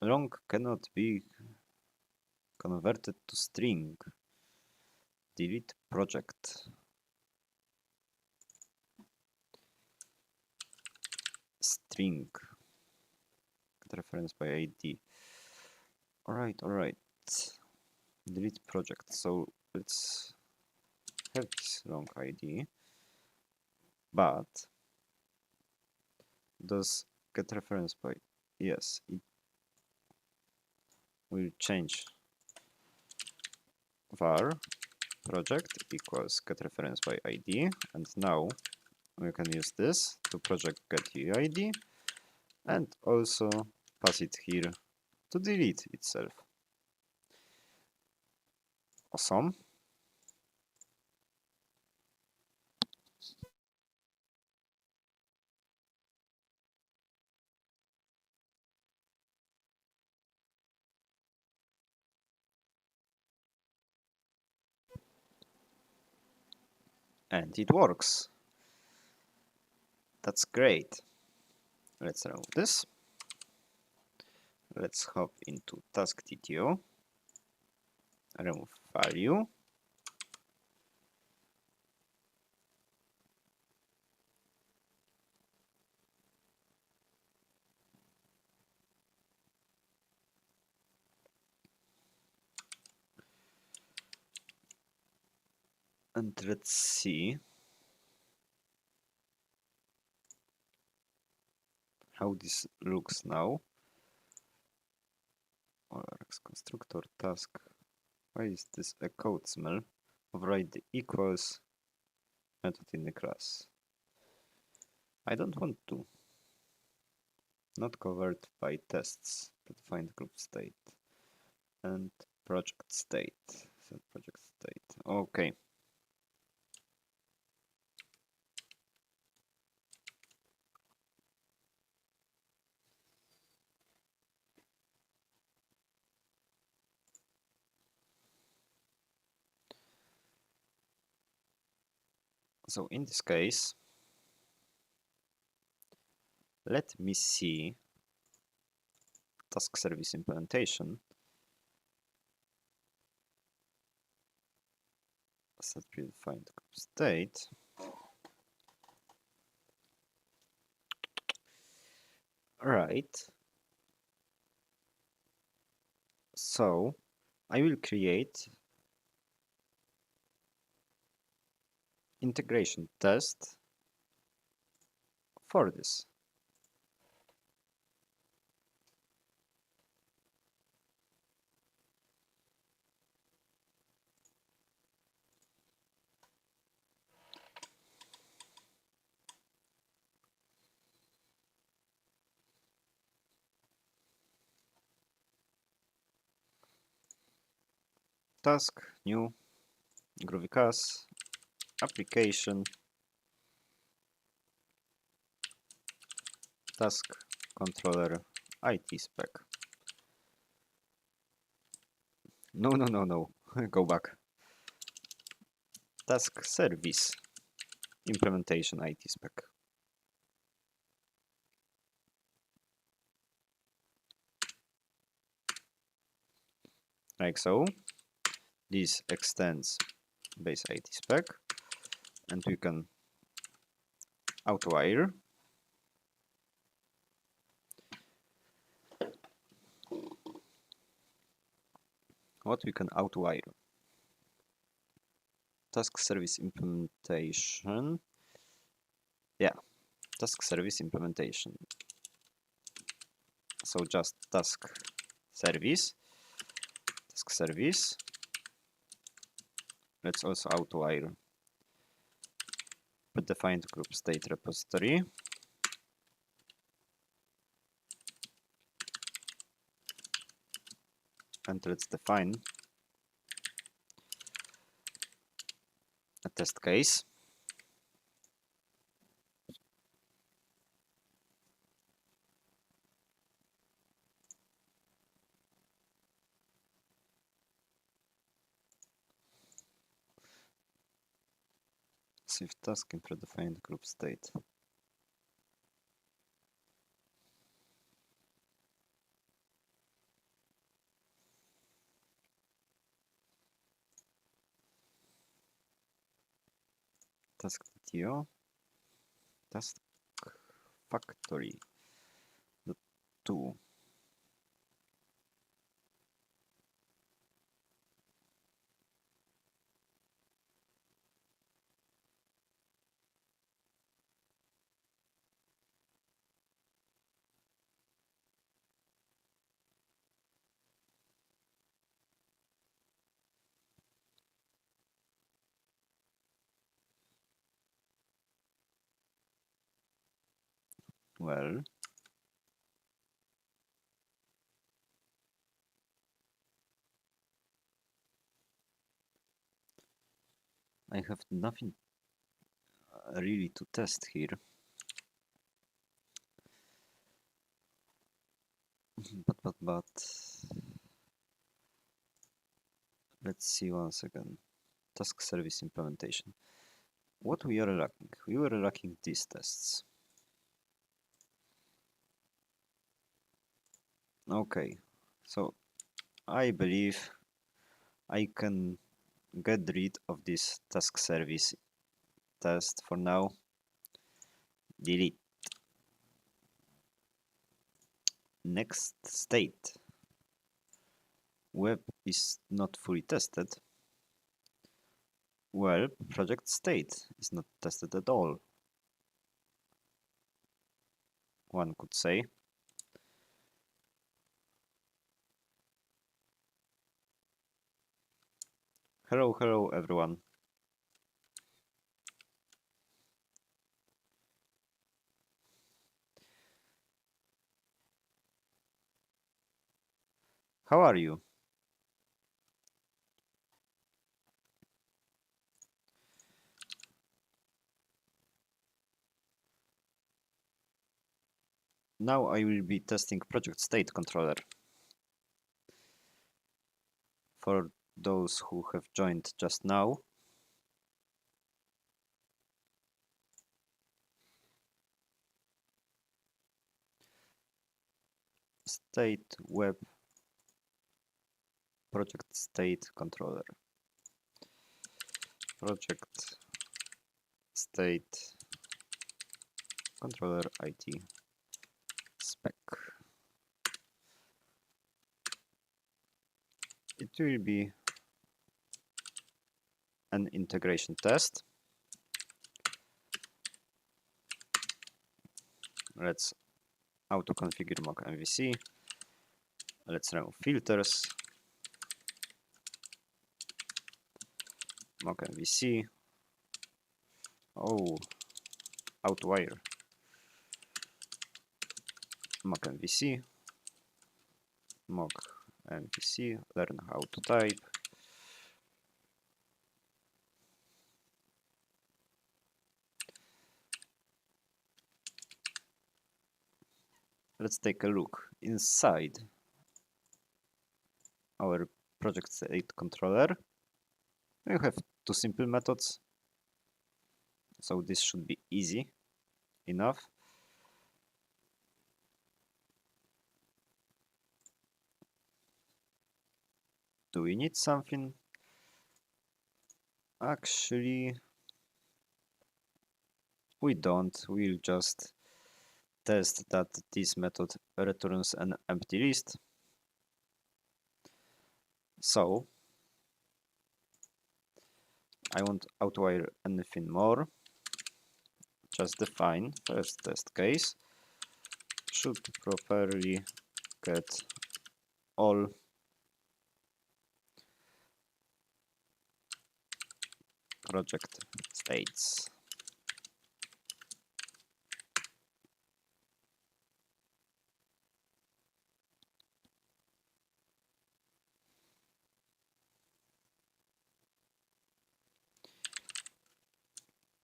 Long cannot be converted to string. Delete project. String. Get reference by ID. Alright. Delete project. So let's have this long ID, but does get reference by, yes, it will change var project equals get reference by ID, and now we can use this to project get UID and also pass it here to delete itself. Awesome. And it works. That's great. Let's remove this. Let's hop into task.dto, remove value, and let's see how this looks now. Constructor task. Why is this a code smell? Override the equals method in the class. I don't want to. Not covered by tests. Defined group state and project state. Set project state. Okay. So in this case, let me see task service implementation. Set predefined group state. Right. So I will create integration test for this. Task, new, Groovy class, application, task controller, IT spec. No. Go back. Task service, implementation IT spec. Like so. This extends base IT spec, and we can auto-wire. What we can auto-wire? Task service implementation. Yeah, task service implementation. So just task service. Let's also auto-wire predefined group state repository. And let's define a test case. Save task in predefined group state. Task DTO, task factory, the 2. Well, I have nothing really to test here. But let's see once again. Task service implementation. What we are lacking? We were lacking these tests. Okay, so I believe I can get rid of this task service test for now. Delete. Next state. Web is not fully tested. Well, project state is not tested at all, one could say. Hello everyone. How are you? Now I will be testing project state controller. For those who have joined just now, state web project state controller. Project state controller IT spec. It will be an integration test. Let's auto configure mock MVC. Let's remove filters. Mock MVC. Oh, outwire. Mock MVC. Mock MVC. Learn how to type. Let's take a look inside our project state controller. We have two simple methods, so this should be easy enough. Do we need something? Actually, we don't. We'll just test that this method returns an empty list. So I won't outwire anything more. Just define first test case should properly get all project states.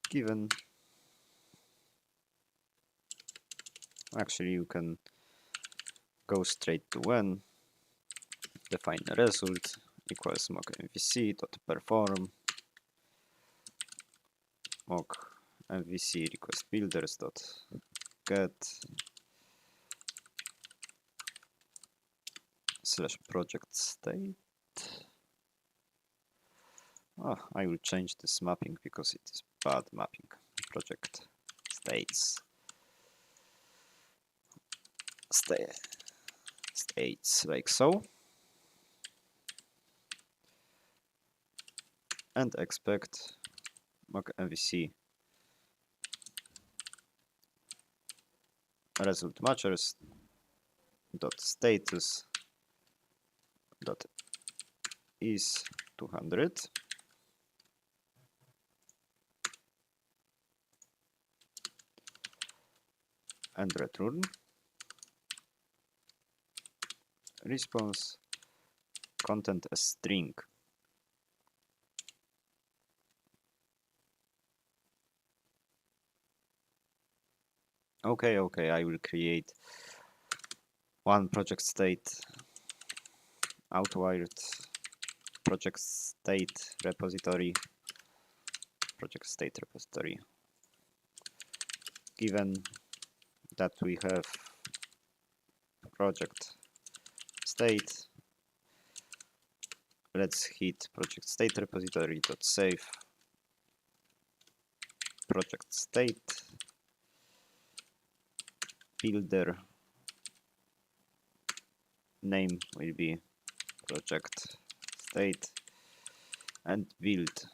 Given, actually you can go straight to when, define the result equals mock mvc dot perform mock mvc request builders dot get slash project state. Oh, I will change this mapping because it is bad mapping. Project states. States like so. And expect mock MVC result matchers dot status dot is 200 and return response content as string. Okay, I will create one project state outwired project state repository given that we have project state. Let's hit project state repository dot save project state builder name will be project state and build.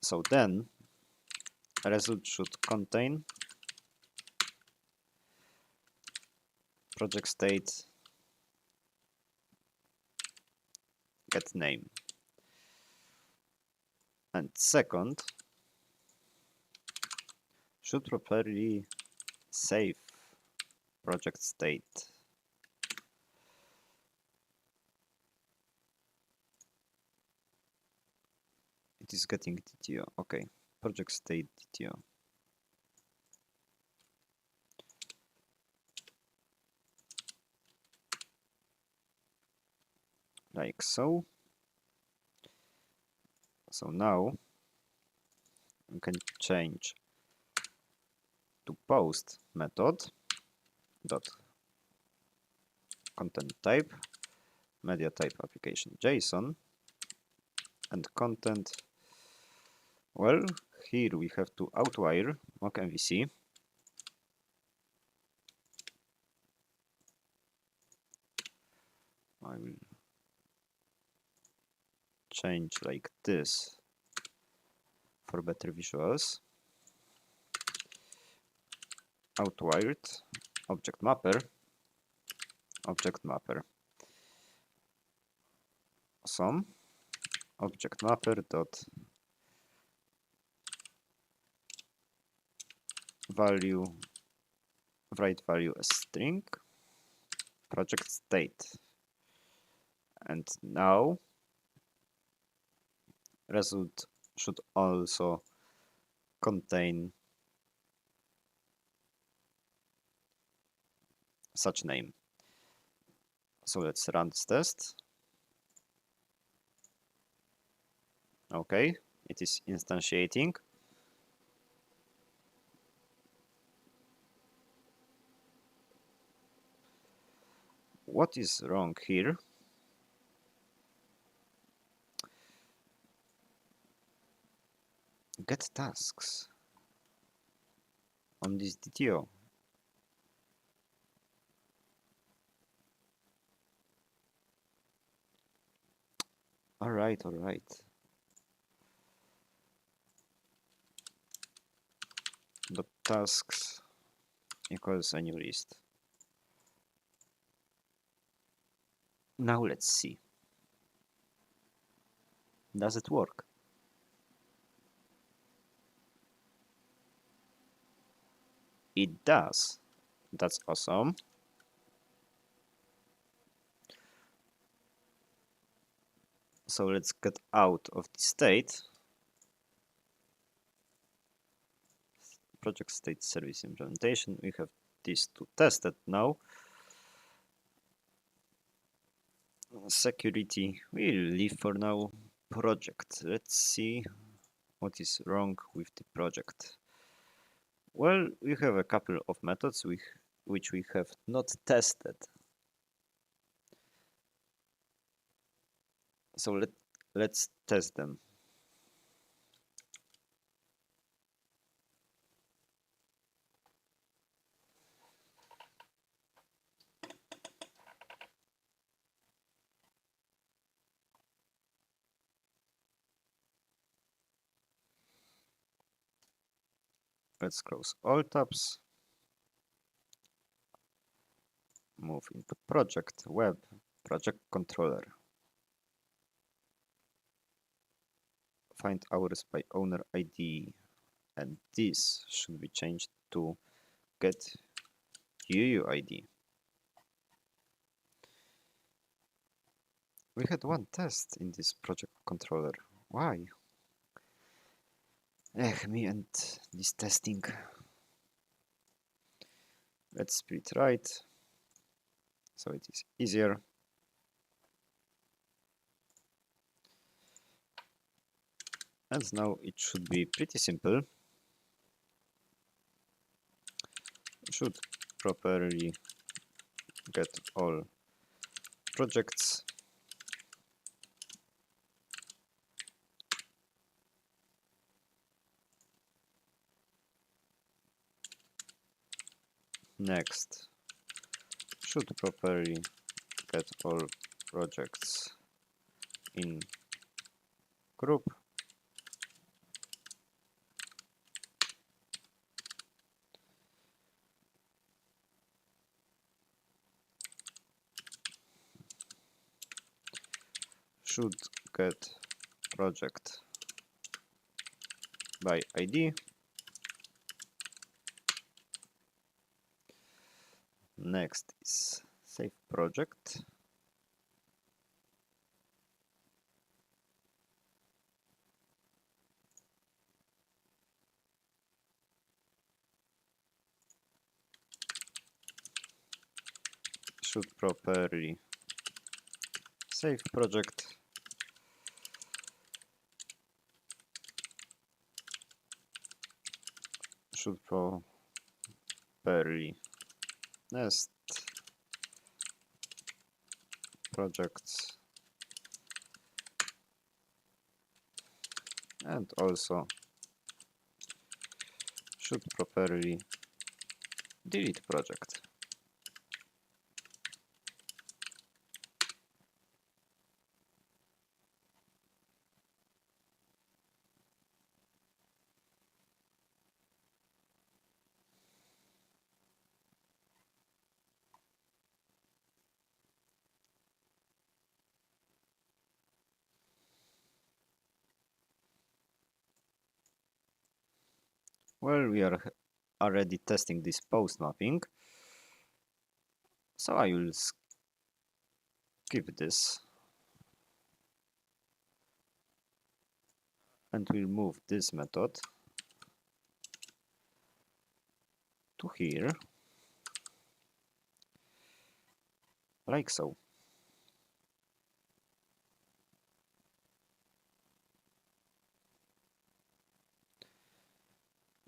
So then result should contain project state get name, and second should properly save project state. It is getting DTO. Okay, project state DTO. Like so. So now we can change to post method dot content type media type application JSON and content. Well, here we have to outwire mock MVC. I will change like this for better visuals. Outwired, object mapper, some object mapper dot value, write value as string, project state. And now result should also contain such name. So let's run this test. Okay, it is instantiating. What is wrong here? Get tasks on this DTO. All right. The tasks equals a new list. Now let's see. Does it work? It does. That's awesome. So let's get out of the state. Project state service implementation. We have these two tested now. Security, we'll leave for now. Project, let's see what is wrong with the project. Well, we have a couple of methods which we have not tested. So let's test them. Let's close all tabs. Move into project, web, project controller. Find hours by owner ID. And this should be changed to get UUID. We had one test in this project controller. Why? Me and this testing. Let's split right, so it is easier. And now it should be pretty simple. Should properly get all projects. Next, should properly get all projects in group. Should get project by ID. Next is save project. Should properly save project. Should properly nest projects, and also should properly delete project. Well, we are already testing this post mapping, so I will skip this and we'll move this method to here, like so.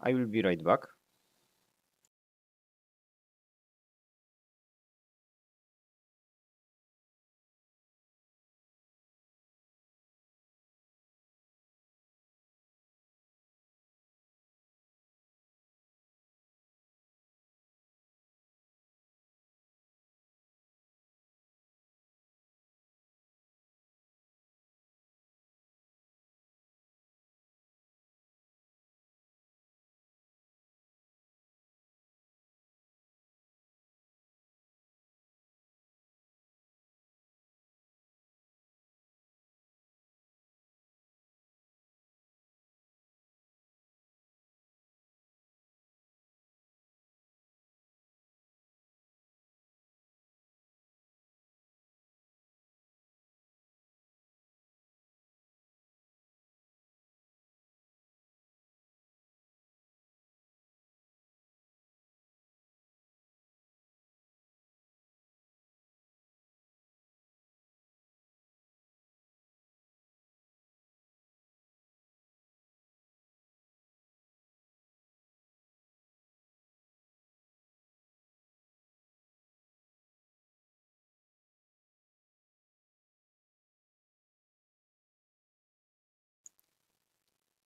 I will be right back.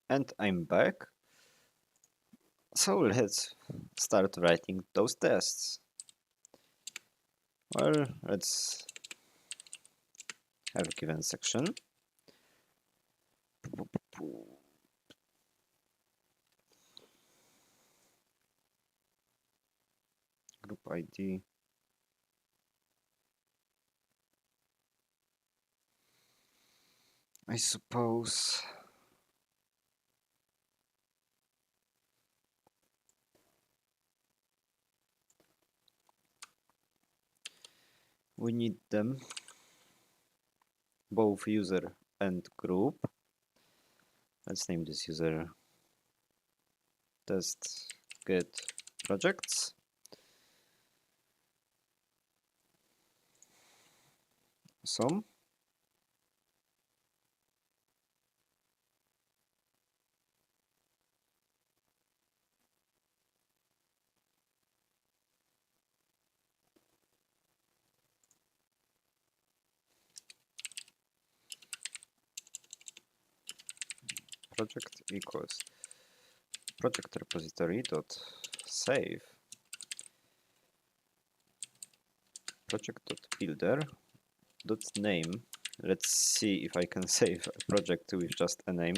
And I'm back. So let's start writing those tests. Well, let's have a given section. Group ID. I suppose we need them, both user and group. Let's name this user test get projects. Some. Project equals project repository dot save project dot builder dot name. Let's see if I can save a project with just a name.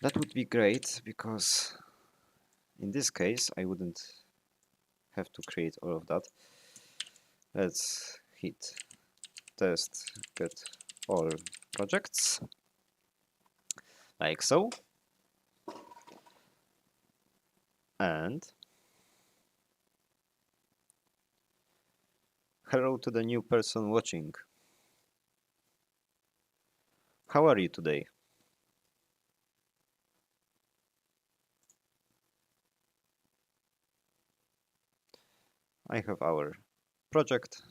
That would be great, because in this case I wouldn't have to create all of that. Let's hit test get all projects, like so. And hello to the new person watching. How are you today? I have our project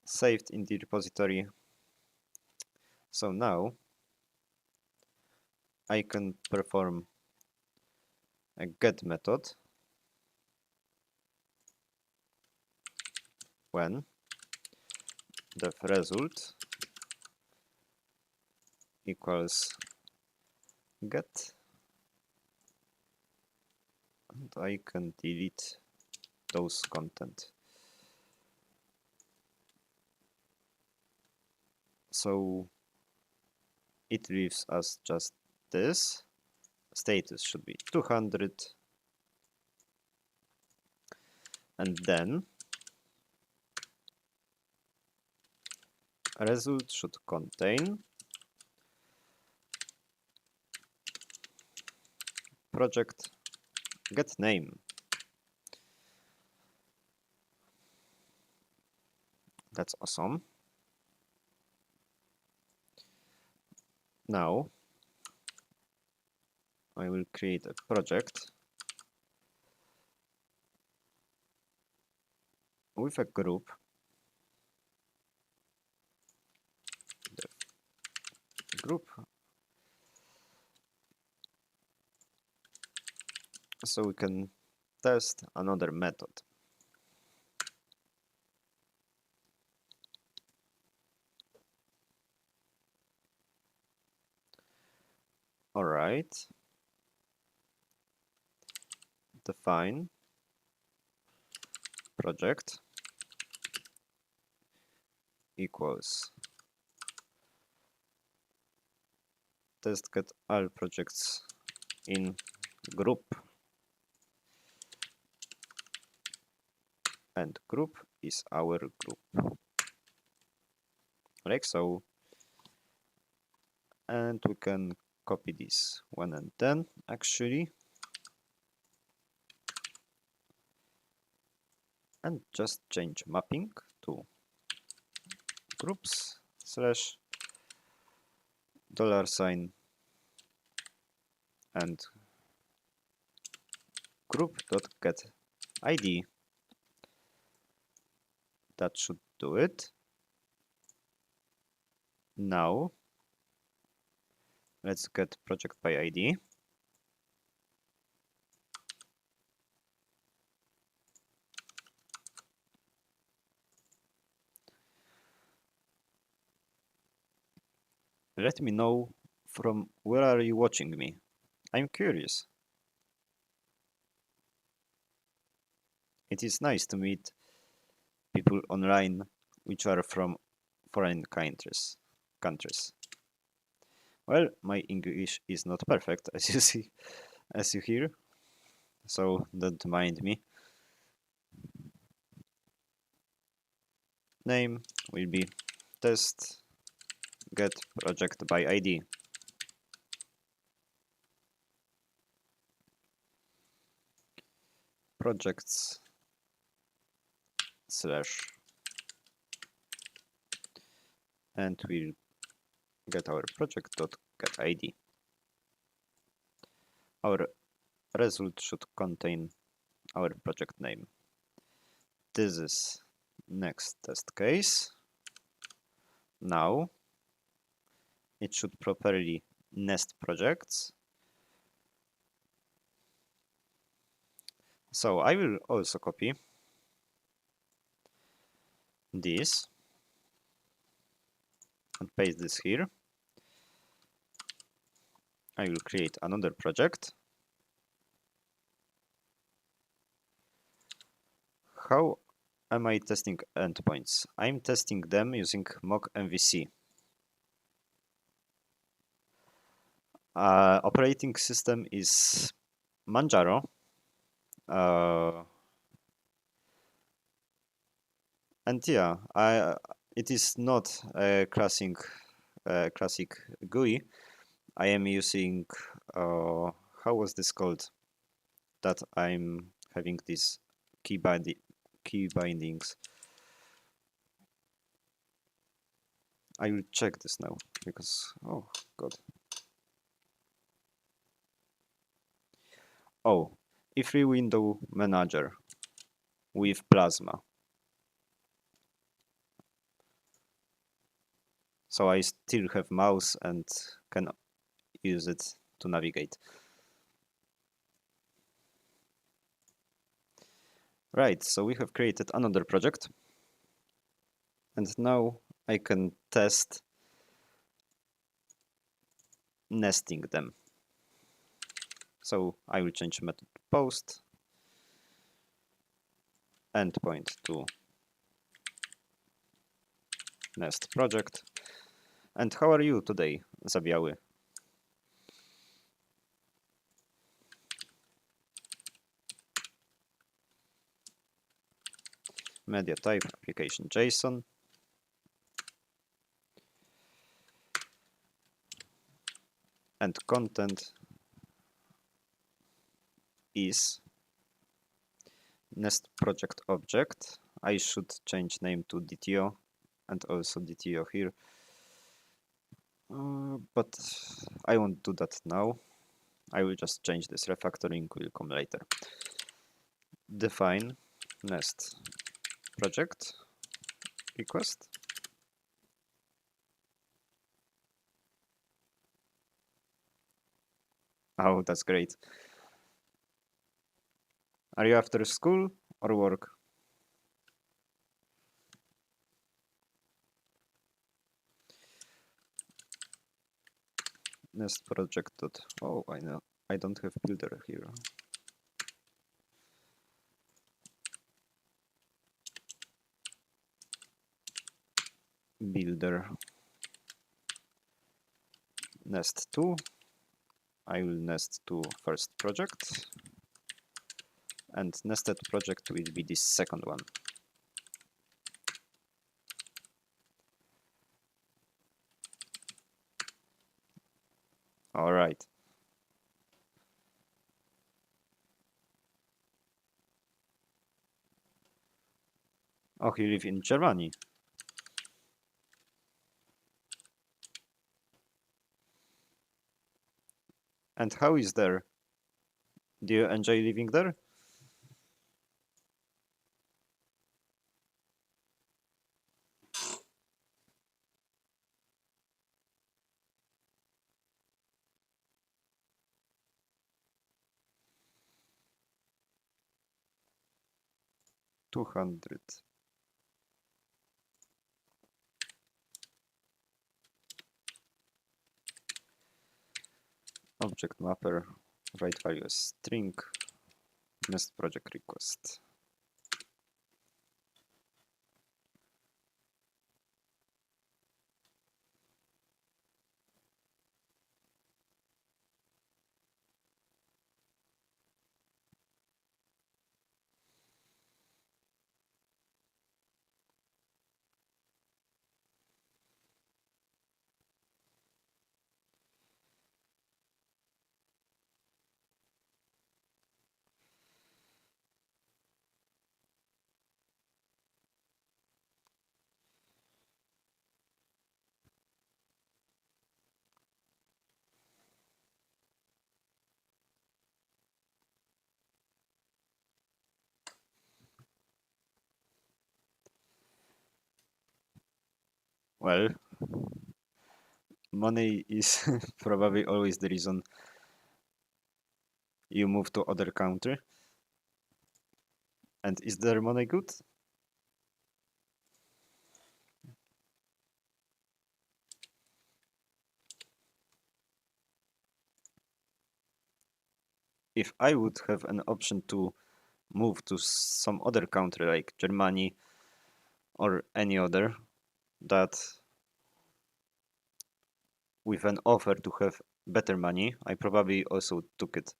saved in the repository. So now I can perform a get method when the result equals get, and I can delete those content. So it leaves us just this. Status should be 200, and then result should contain project get name. That's awesome. Now I will create a project with a group. The group. So we can test another method. All right. Define project equals test get all projects in group, and group is our group, like so. And we can copy this 1 and 10 actually, and just change mapping to groups slash $sign and group.get ID. That should do it. Now let's get project by ID. Let me know from where are you watching me. I'm curious. It is nice to meet people online which are from foreign countries. Well, my English is not perfect, as you see, as you hear, so don't mind me. Name will be test get project by ID. Projects slash, and we'll get our project.get ID. Our result should contain our project name. This is next test case. Now it should properly nest projects. So I will also copy this and paste this here. I will create another project. How am I testing endpoints? I'm testing them using mock MVC. Operating system is Manjaro. And yeah, it is not a classic GUI. I am using how was this called? That I'm having these key bindings. I will check this now because oh god. Oh, E3 window manager with Plasma. So I still have mouse and can use it to navigate. Right, so we have created another project. And now I can test nesting them. So I will change method post endpoint to nest project. And how are you today, Zabiały? Media type application JSON. And content is nest project object. I should change name to DTO and also DTO here. But I won't do that now. I will just change this. Refactoring will come later. Define nest project request. Oh, that's great. Are you after school or work? Nest project dot. Oh, I know. I don't have builder here. Builder nest 2. I will nest to first project, and nested project will be this second one. All right. Oh, you live in Germany. And how is there? Do you enjoy living there? $200. Object mapper, write value as string, nest project request. Well, money is probably always the reason you move to other country. And is their money good? If I would have an option to move to some other country like Germany or any other that with an offer to have better money, I probably also took it.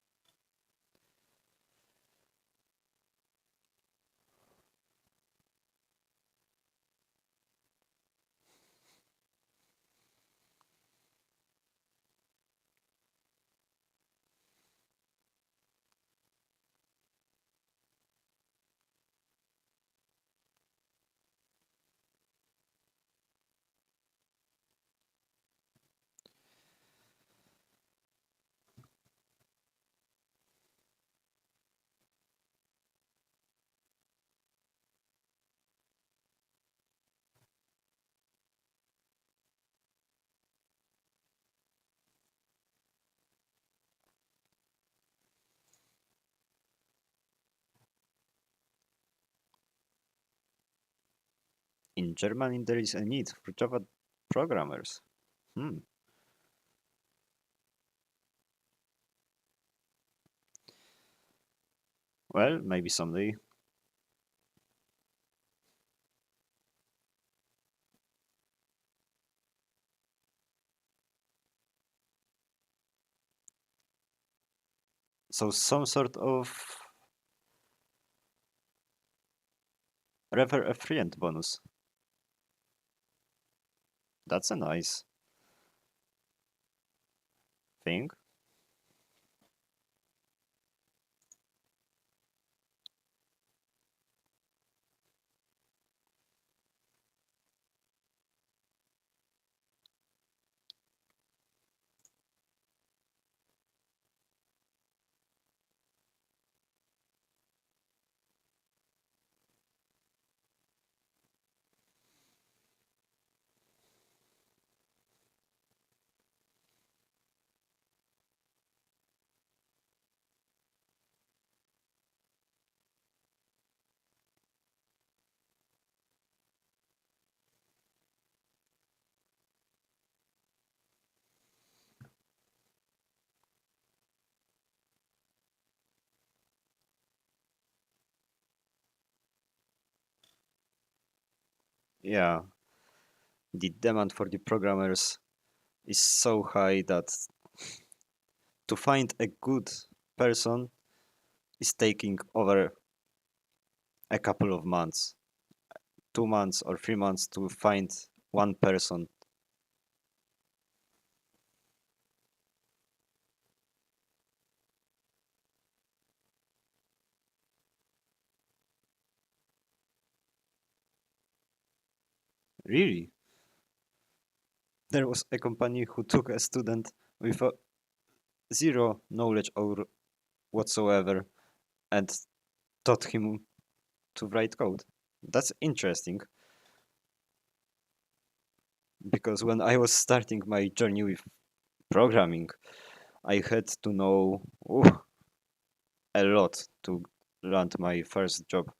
In Germany, there is a need for Java programmers. Well, maybe someday. So some sort of refer a friend bonus. That's a nice thing. Yeah, the demand for the programmers is so high that to find a good person is taking over a couple of months, 2 months or 3 months to find one person. Really? There was a company who took a student with zero knowledge or whatsoever and taught him to write code. That's interesting because when I was starting my journey with programming, I had to know a lot to land my first job.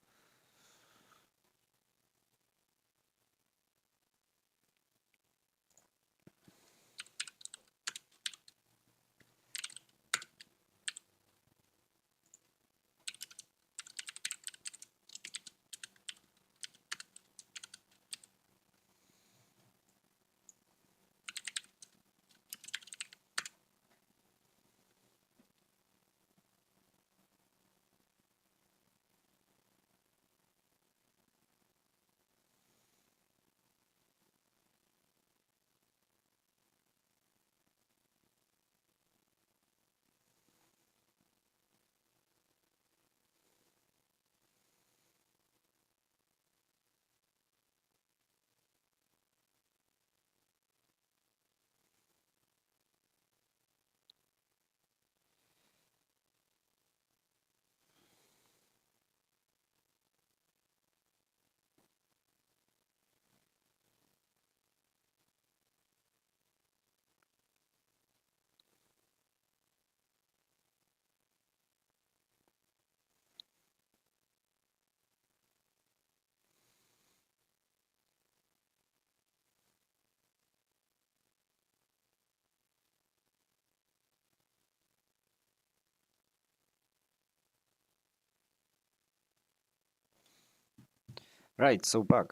Right, so back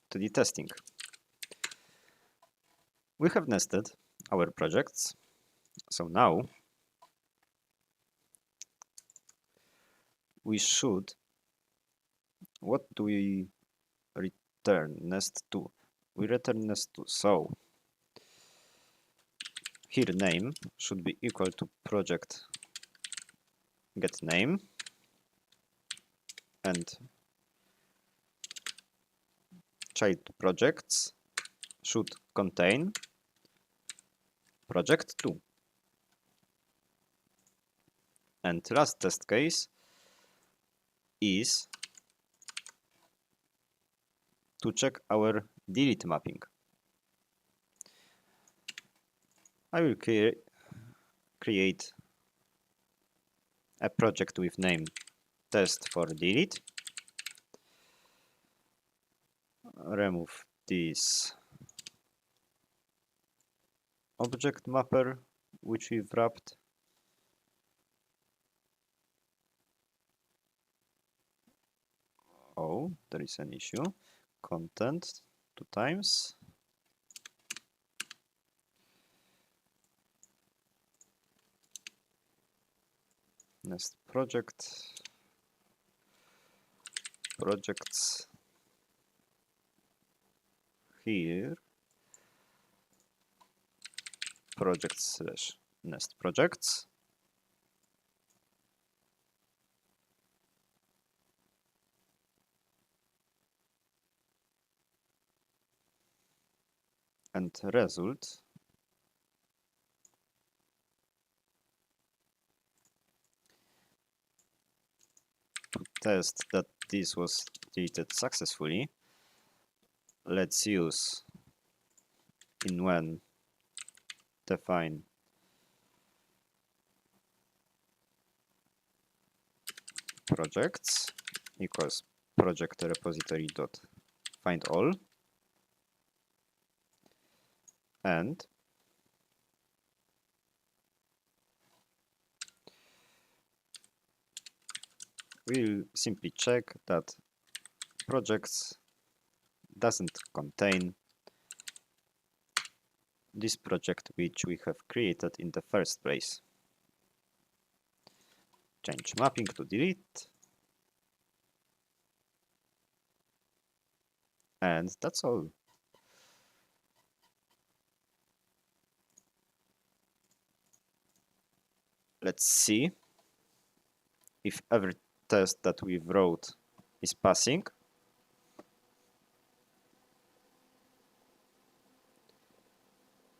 to the testing. We have nested our projects. So now we should, what do we return nest to? We return nest to. So here name should be equal to project get name and child projects should contain project 2. And last test case is to check our delete mapping. I will create a project with name test for delete. Remove this object mapper which we've wrapped. Oh, there is an issue. Content 2 times. Nest project. Projects. Here. Projects / nest projects. And result to test that this was deleted successfully. Let's use in when define projects equals project repository dot find all, and we'll simply check that projects doesn't contain this project which we have created in the first place. Change mapping to delete. And that's all. Let's see if every test that we wrote is passing.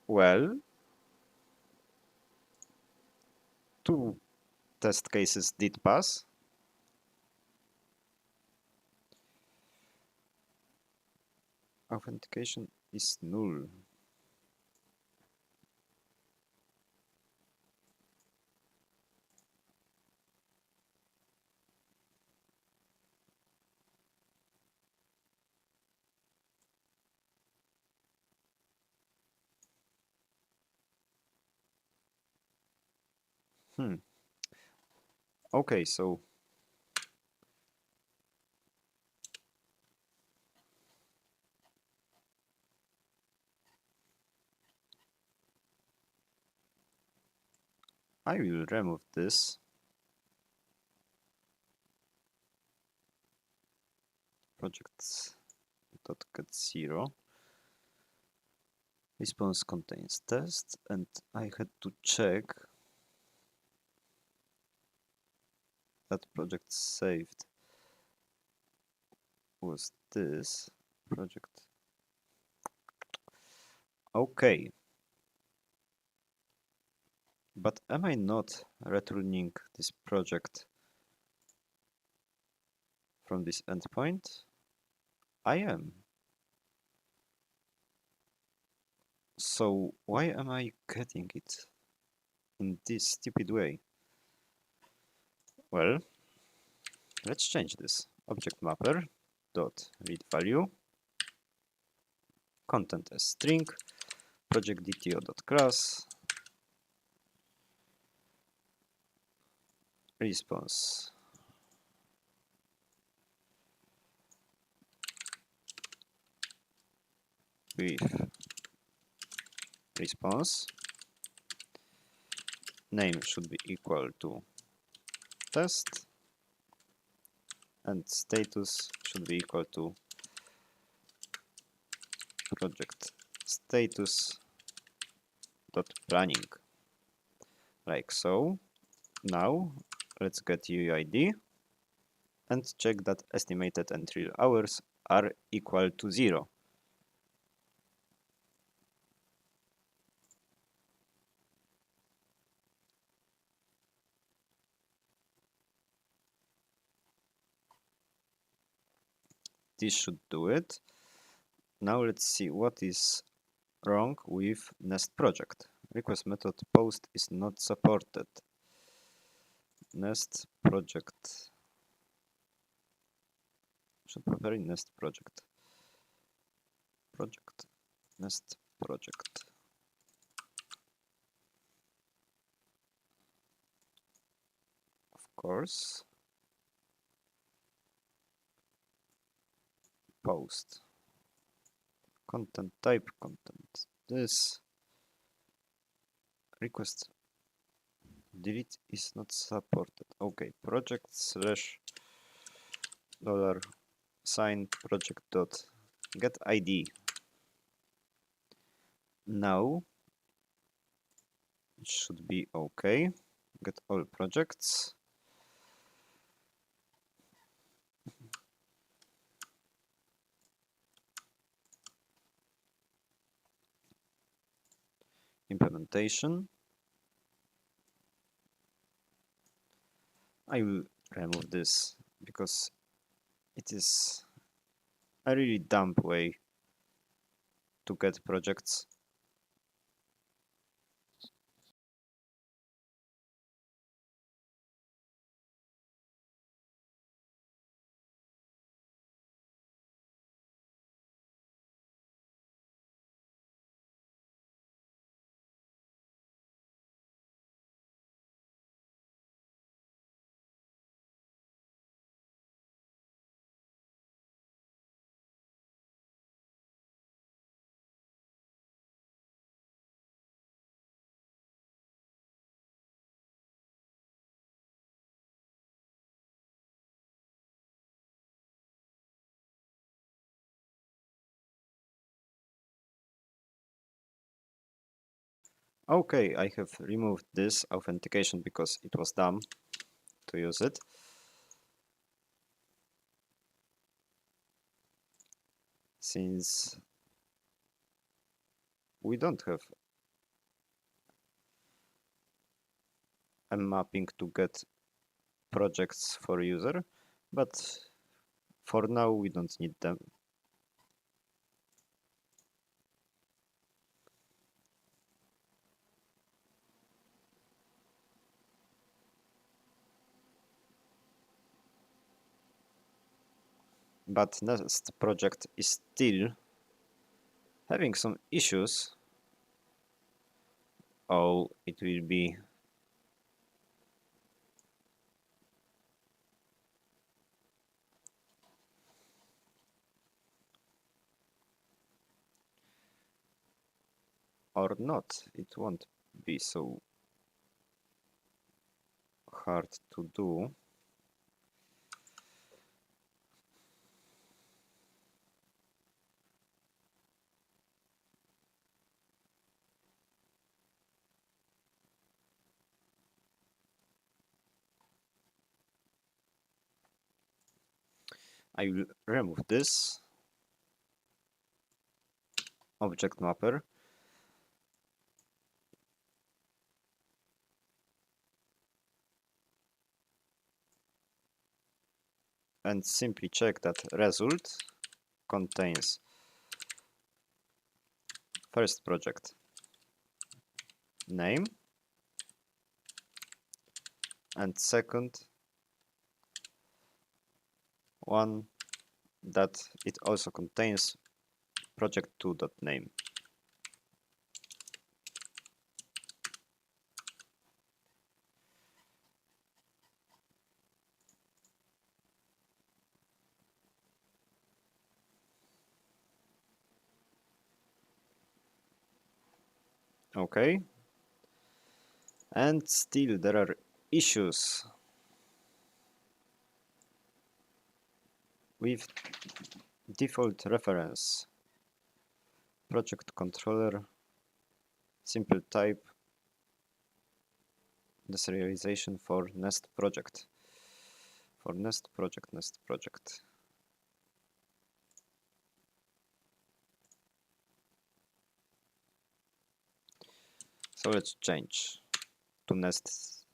Well, 2 test cases did pass. Authentication is null. Okay, so I will remove this. Projects.get0. Response contains test, and I had to check that project saved was this project. Okay. But am I not returning this project from this endpoint? I am. So why am I getting it in this stupid way? Well, let's change this. Object mapper dot read value, content as string, project dto dot class, response with response. Name should be equal to test, and status should be equal to project status dot planning, like so. Now let's get UUID and check that estimated and real hours are equal to 0. This should do it. Now let's see what is wrong with nest project. Request method post is not supported. Nest project should be very nest project. Project nest project. Of course. Post. Content type content. This request delete is not supported. Okay, project slash dollar sign project dot get ID. Now it should be okay. Get all projects. Implementation. I will remove this because it is a really dumb way to get projects. Okay, I have removed this authentication because it was dumb to use it. Since we don't have a mapping to get projects for user, but for now we don't need them. But Nest project is still having some issues. Oh, it will be or not. It won't be so hard to do. I will remove this object mapper and simply check that result contains first project name and second one that it also contains project2.name. Okay, and still there are issues with default reference, project controller, simple type, deserialization for Nest project. For Nest project. So let's change to Nest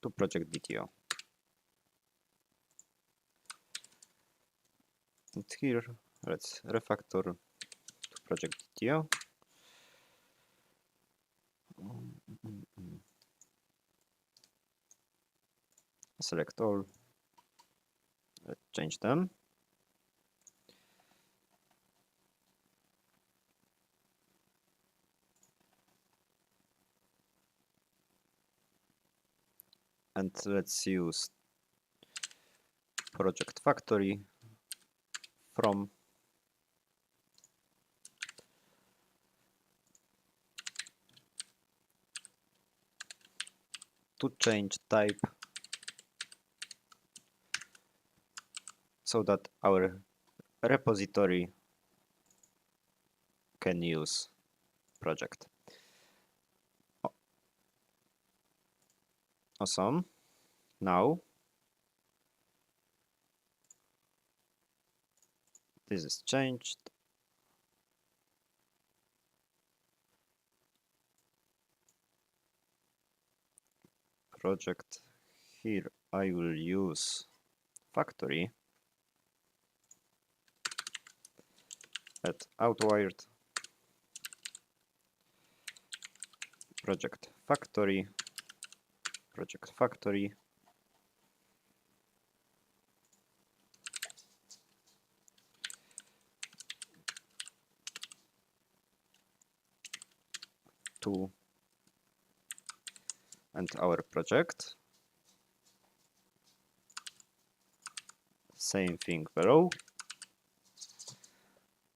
to project DTO. And here let's refactor to project DTO. Select all. Let's change them. And let's use project factory from to change type so that our repository can use project. Awesome. Now this is changed. Project here I will use factory at outwired project factory to and our project. Same thing below.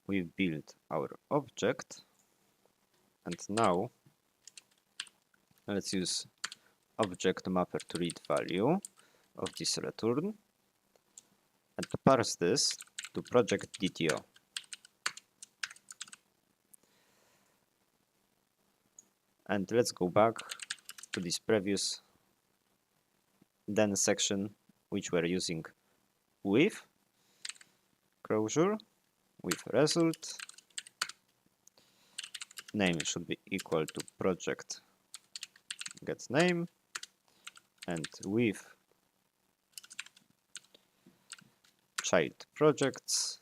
We've built our object and now let's use object mapper to read value of this return and to parse this to project DTO. And let's go back to this previous then section which we're using with closure, with result. Name should be equal to project get name, and with child projects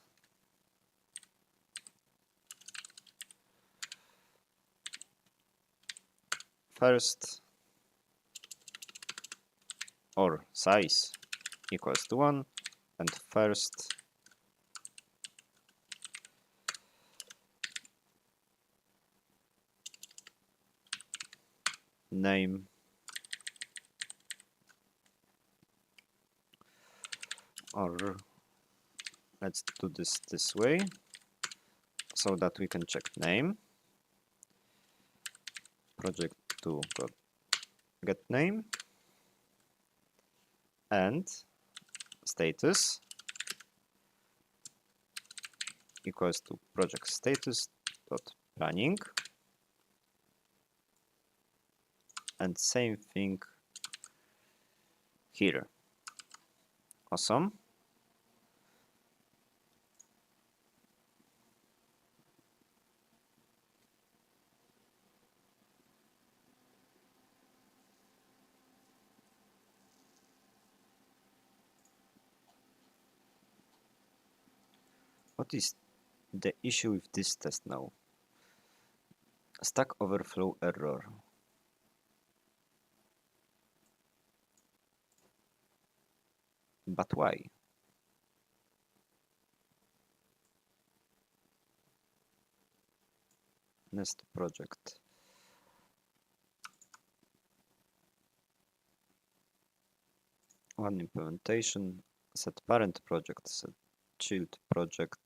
first or size equals to 1, and first name or let's do this way so that we can check name project to get name and status equals to project status dot planning, and same thing here. Awesome. What is the issue with this test now? Stack Overflow error. But why? Nest project. One implementation. Set parent project. Set child project.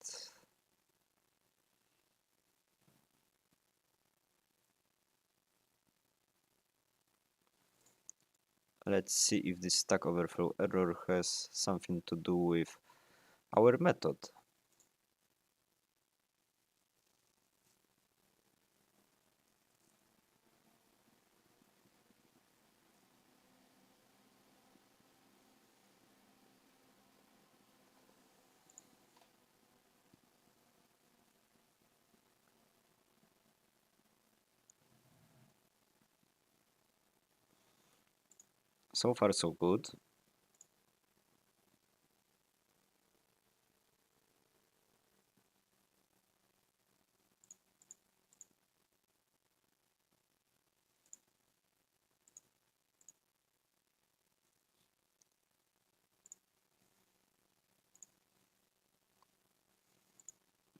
Let's see if this Stack Overflow error has something to do with our method. So far so good.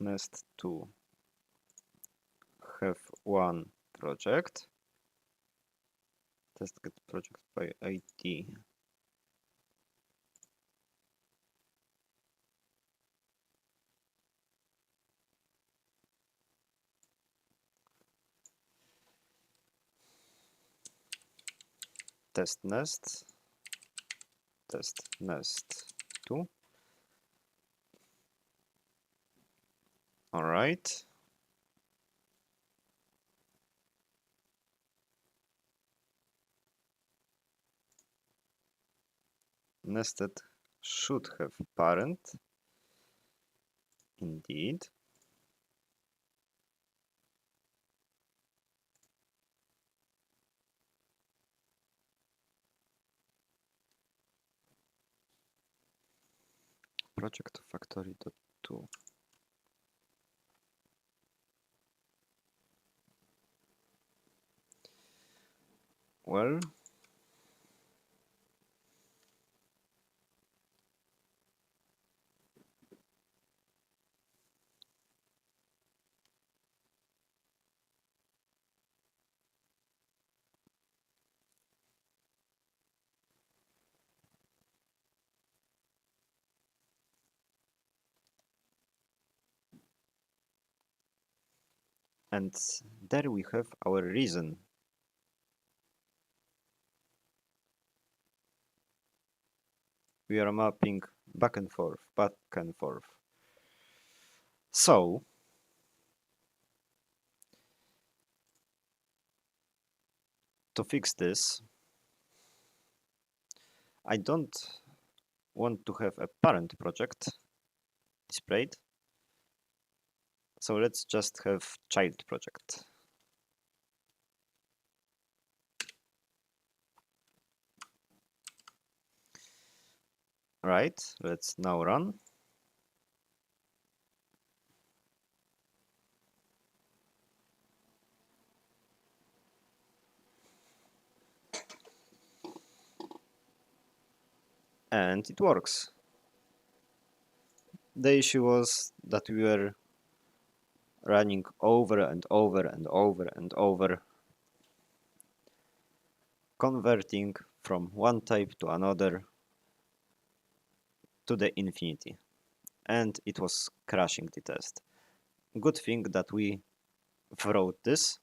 Nest to have one project. Test get project by ID. Test nest 2. All right. Nested should have parent. Indeed. Project factory.2. Well, and there we have our reason. We are mapping back and forth, back and forth. So, To fix this, I don't want to have a parent project displayed, so let's just have child project. Right, let's now run. And it works. The issue was that we were running over and over and over and over, converting from one type to another to the infinity, and it was crashing the test. Good thing that we wrote this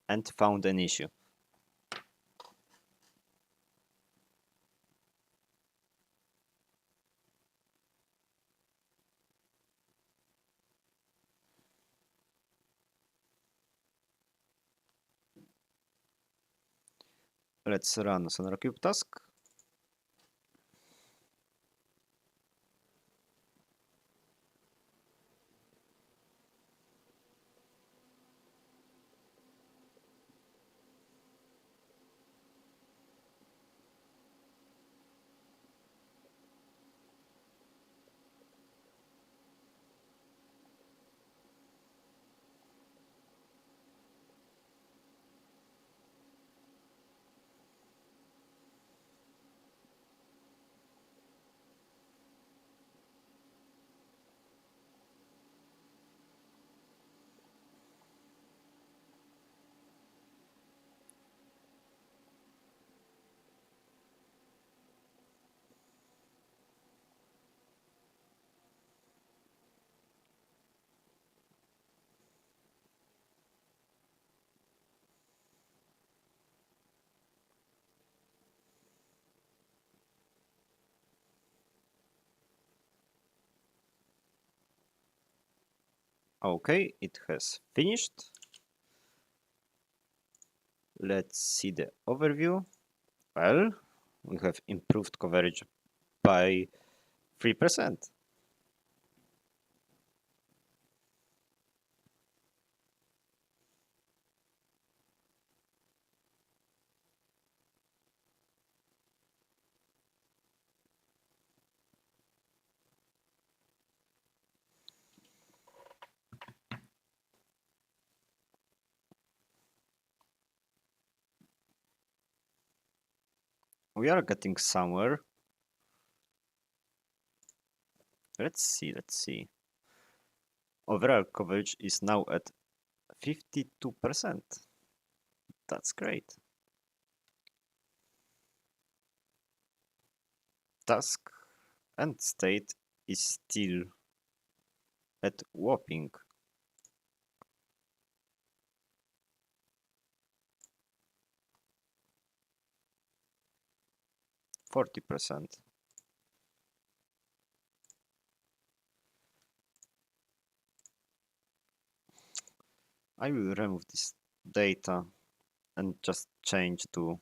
and found an issue. Let's run SonarCube task. Okay, it has finished. Let's see the overview. Well, we have improved coverage by 3%. We are getting somewhere. Let's see. Overall coverage is now at 52%. That's great. Task and state is still at whopping 40%. I will remove this data and just change to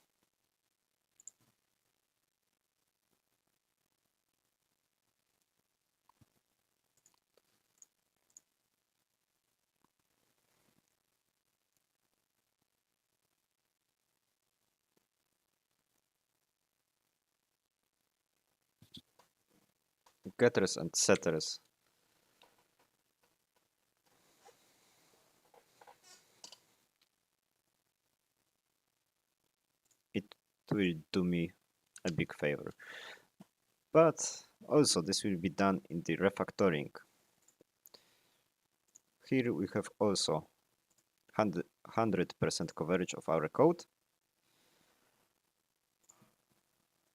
getters and setters. It will do me a big favor. But also this will be done in the refactoring. Here we have also 100% coverage of our code.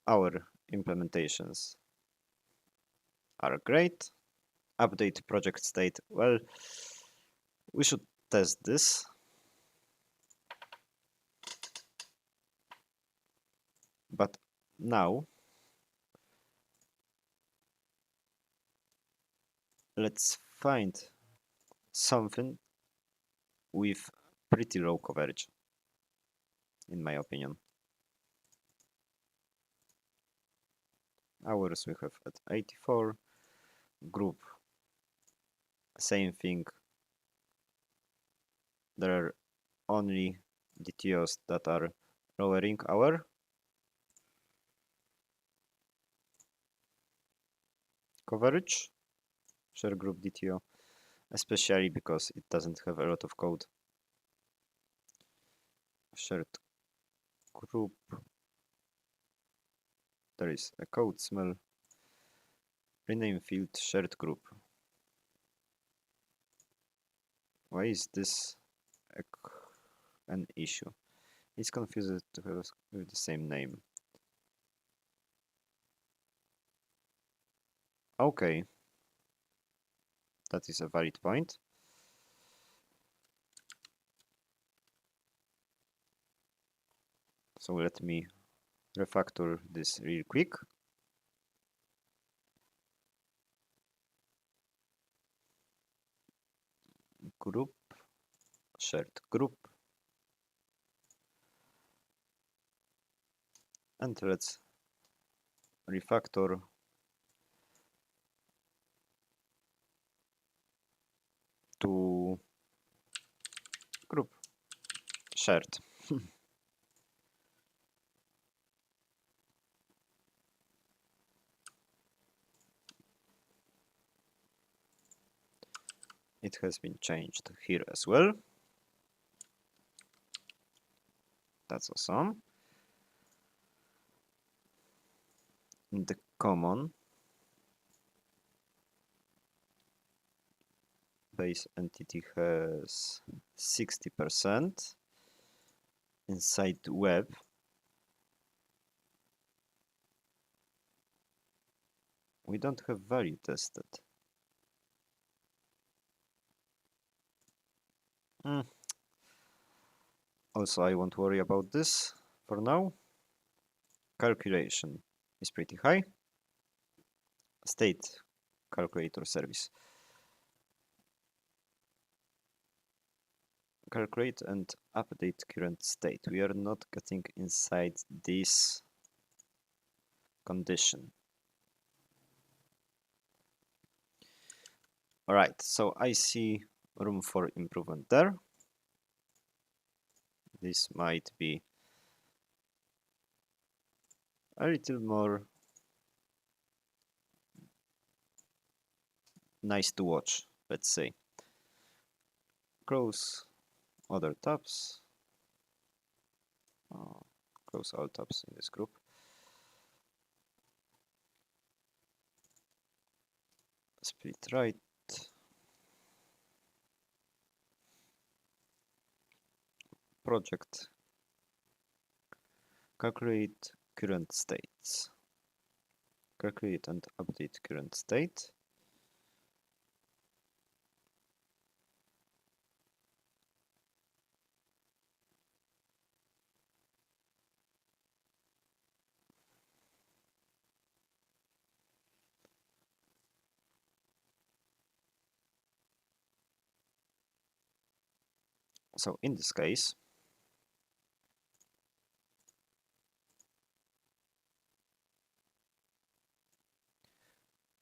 Our implementations are great. Update project state. Well, we should test this. But now let's find something with pretty low coverage. in my opinion. Hours we have at 84. Group, same thing. There are only DTOs that are lowering hour. Coverage, share group DTO, especially because it doesn't have a lot of code. Shared group, there is a code smell. Rename field shared group. Why is this an issue? It's confused with the same name. Okay, that is a valid point. So let me refactor this real quick. Group, shared group. And let's refactor to group shared. It has been changed here as well. That's awesome. In the common, base entity has 60%. Inside web, we don't have value tested. Also, I won't worry about this for now. Calculation is pretty high. State calculator service. Calculate and update current state. We are not getting inside this condition. Alright, so I see room for improvement there. This might be a little more nice to watch, let's say. Close other tabs. Close all tabs in this group. Split right. Project. Calculate current states. Calculate and update current state. So in this case,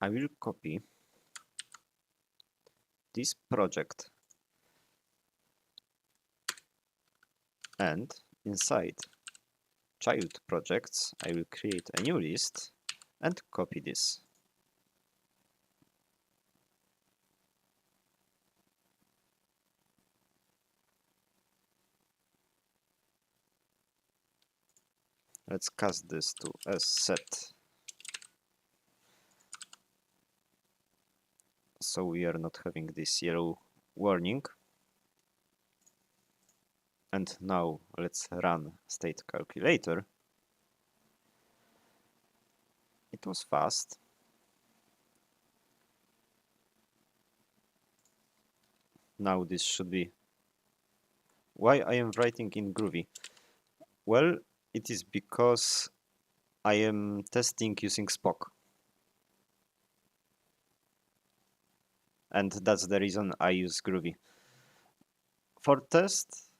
I will copy this project and inside child projects, I will create a new list and copy this. Let's cast this to as set. So we are not having this yellow warning. And now let's run state calculator. It was fast. Now this should be... Why I am writing in Groovy? Well, it is because I am testing using Spock. And that's the reason I use Groovy. For test,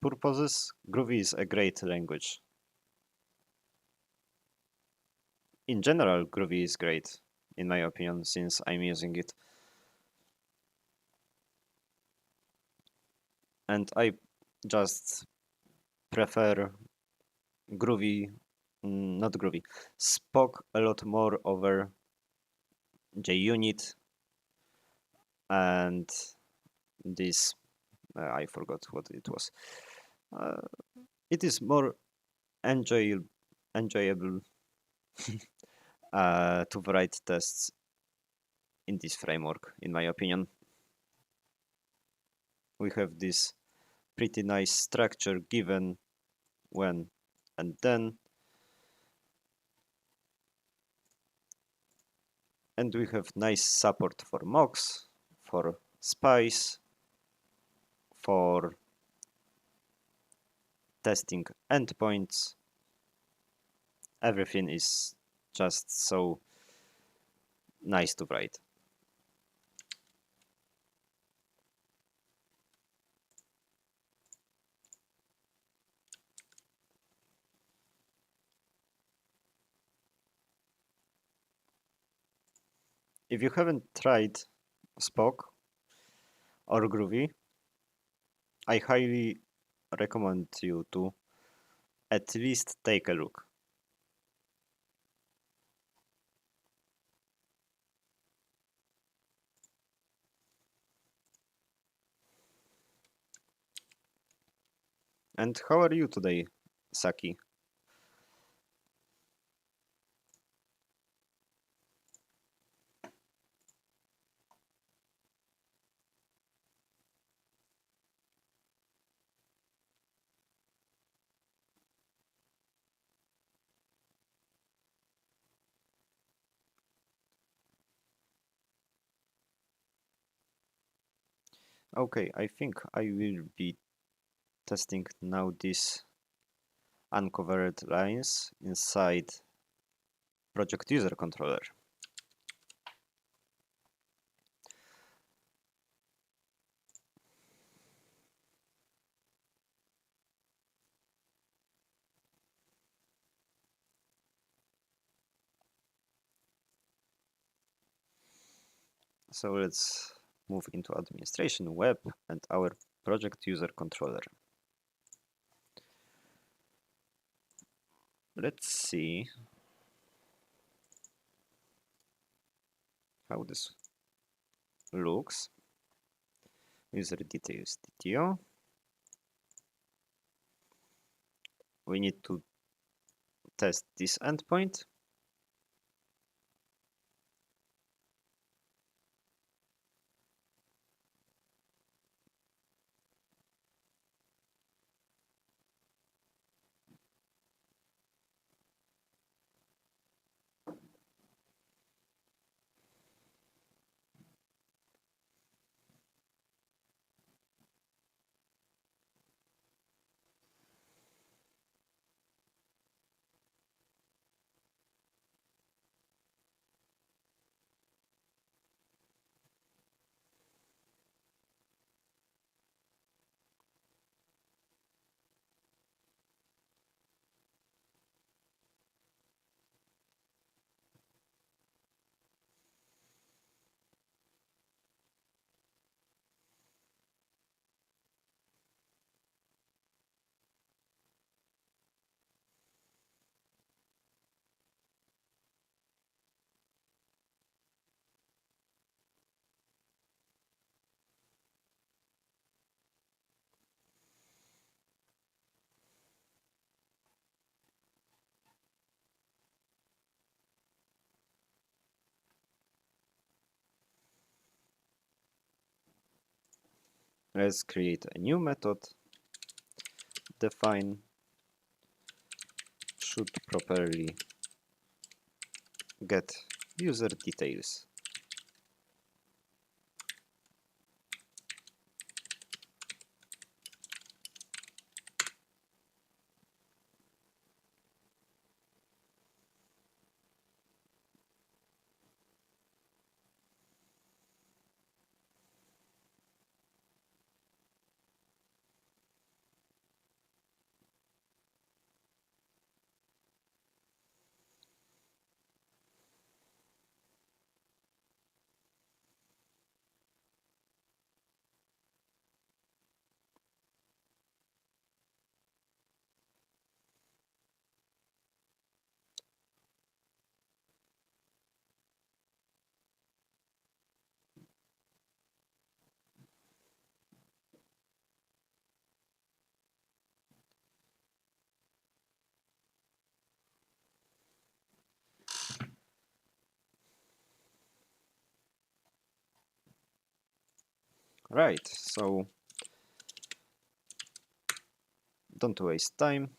purposes, Groovy is a great language. In general, Groovy is great, in my opinion, since I'm using it. And I just prefer Groovy, not Groovy, Spock a lot more over JUnit and this, I forgot what it was. Uh, it is more enjoyable to write tests in this framework, in my opinion. We have this pretty nice structure given when and then, and we have nice support for mocks, for spice, for testing endpoints. Everything is just so nice to write. If you haven't tried Spock or Groovy, I highly recommend you to at least take a look. And how are you today, Saki? Okay, I think I will be testing now these uncovered lines inside project user controller. So let's move into administration, web, and our project user controller. Let's see how this looks. User details DTO. We need to test this endpoint. Let's create a new method. Define should properly get user details. Right, so don't waste time.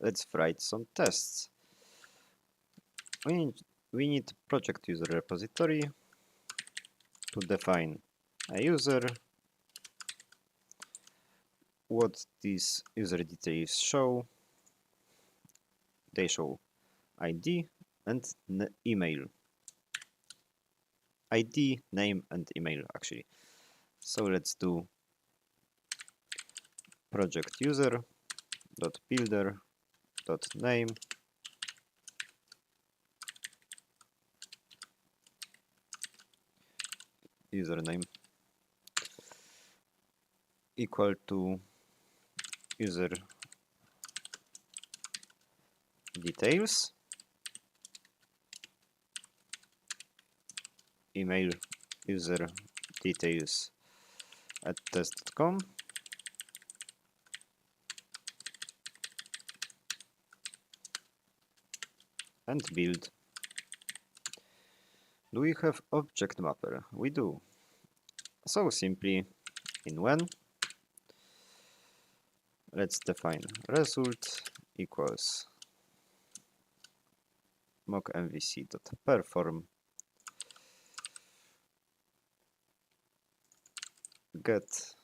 Let's write some tests. We need project user repository to define a user, what these user details show. They show ID and email. ID, name and email actually. So let's do project user dot builder dot name username equal to user details, email user details at test.com, and build. Do we have object mapper? We do. So simply in when, let's define result equals mock mvc.perform get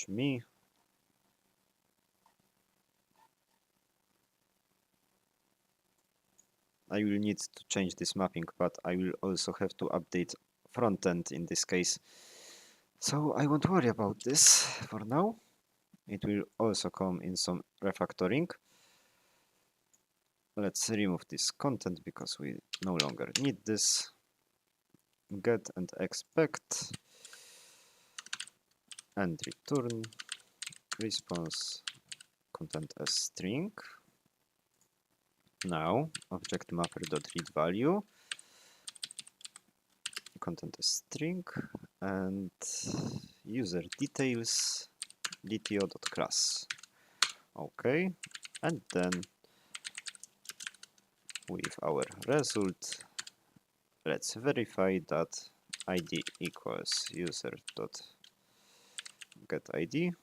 /me I will need to change this mapping, but I will also have to update frontend in this case. So I won't worry about this for now. It will also come in some refactoring. Let's remove this content because we no longer need this. Get and expect and return response content as string. Now object mapper.read value content as string and user details dto.class. Okay, and then with our result, let's verify that id equals user.getID.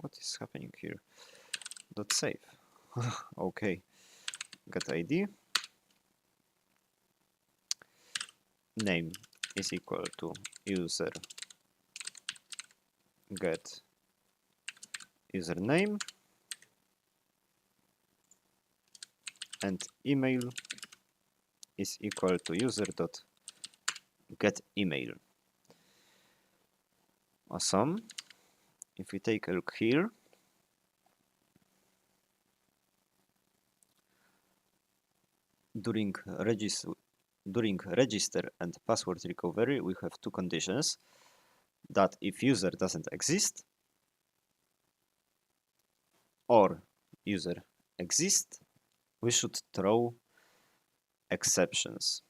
What is happening here? Dot save. Okay, getID. Name is equal to user get username, and email is equal to user.getEmail. Awesome. If we take a look here, during register and password recovery, we have two conditions: that if user doesn't exist, or user exists, we should throw exceptions.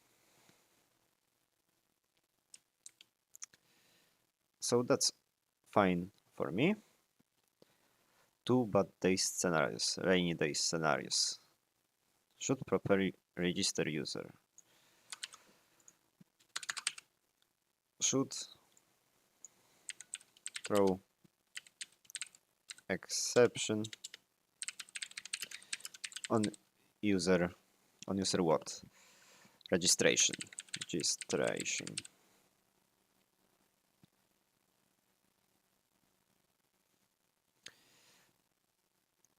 So that's fine for me. Two bad days scenarios, rainy day scenarios. Should properly register user. Should throw exception on user what? Registration.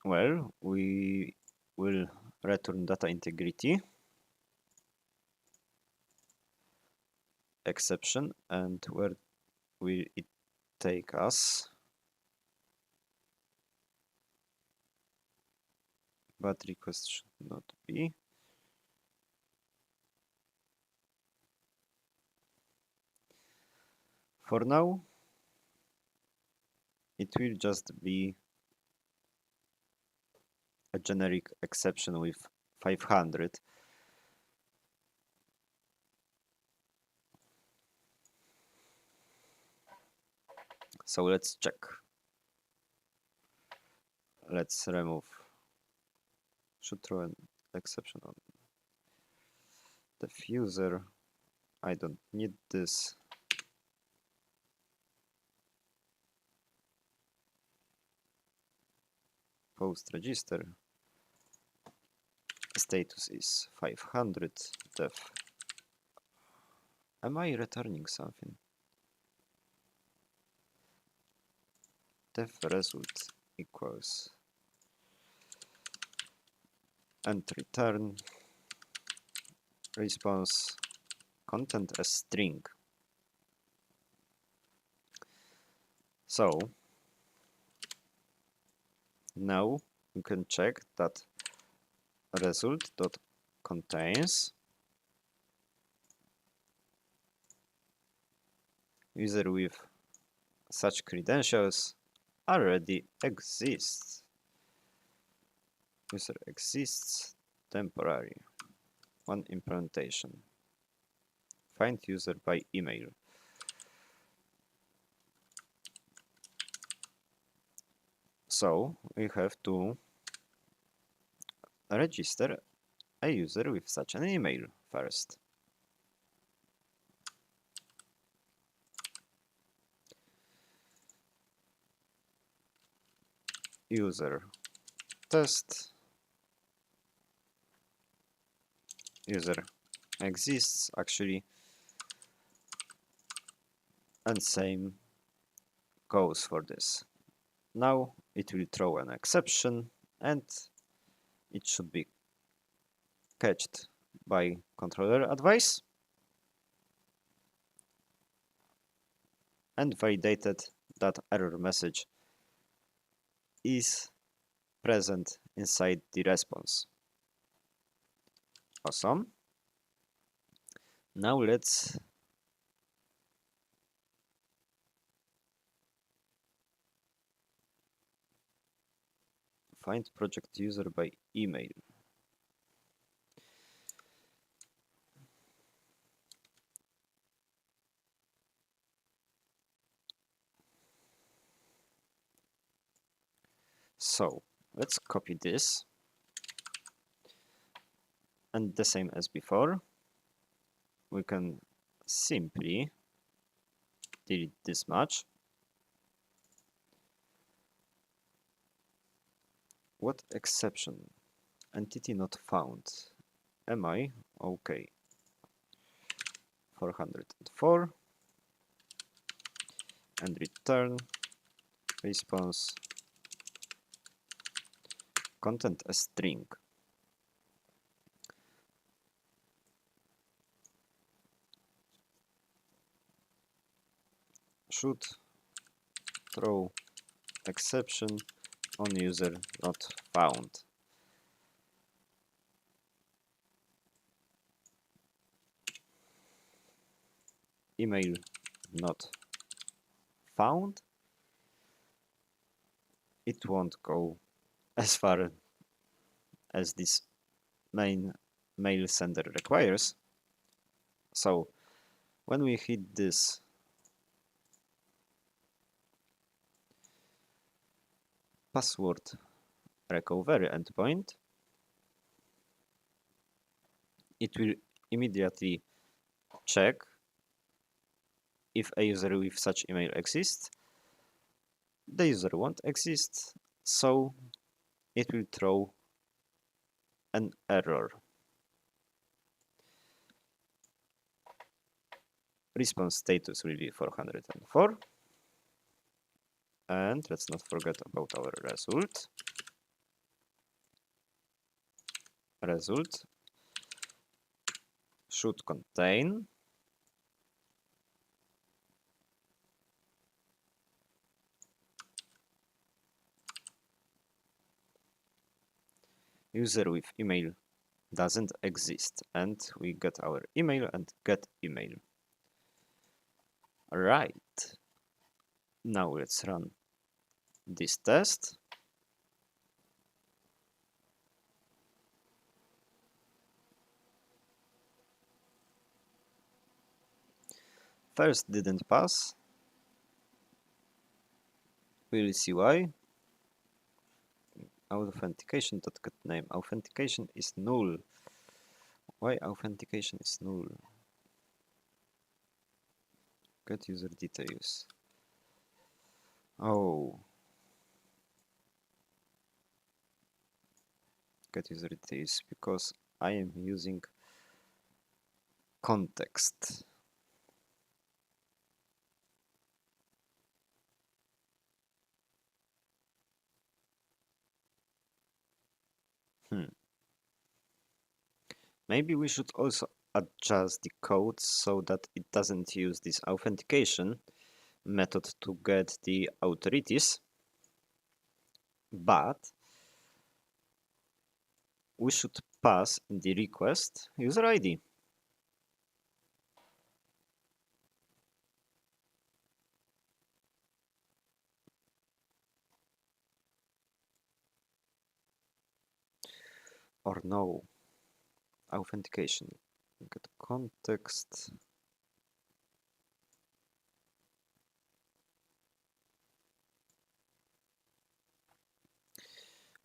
Well, we will return data integrity exception, and where will it take us? But request should not be. For now, it will just be a generic exception with 500. So let's check. Let's remove. Should throw an exception on diffuser. I don't need this. Post register. Status is 500. Def. Am I returning something? Def result equals and return response content as string. So now you can check that result dot contains user with such credentials already exists. User exists temporary. One implementation. Find user by email. So we have to register a user with such an email first. User test. User exists actually, and same goes for this. Now it will throw an exception and it should be catched by controller advice and validated that error message is present inside the response. Awesome. Now let's find project user by email. So let's copy this, and the same as before, we can simply delete this much. What exception? Entity not found. Am I okay? 404 and return response content as string. Should throw exception on user not found. Email not found. It won't go as far as this main mail sender requires. So when we hit this password recovery endpoint, it will immediately check if a user with such email exists. The user won't exist, so it will throw an error. Response status will be 404. And let's not forget about our result. Result should contain user with email doesn't exist, and we get our email and get email. Right. Now let's run this test. First didn't pass. We'll see why. Authentication.getName. Authentication is null. Why authentication is null? Get user details. Oh. Get user details because I am using context. Maybe we should also adjust the code so that it doesn't use this authentication method to get the authorities, but we should pass in the request user ID. Or no, authentication, get context.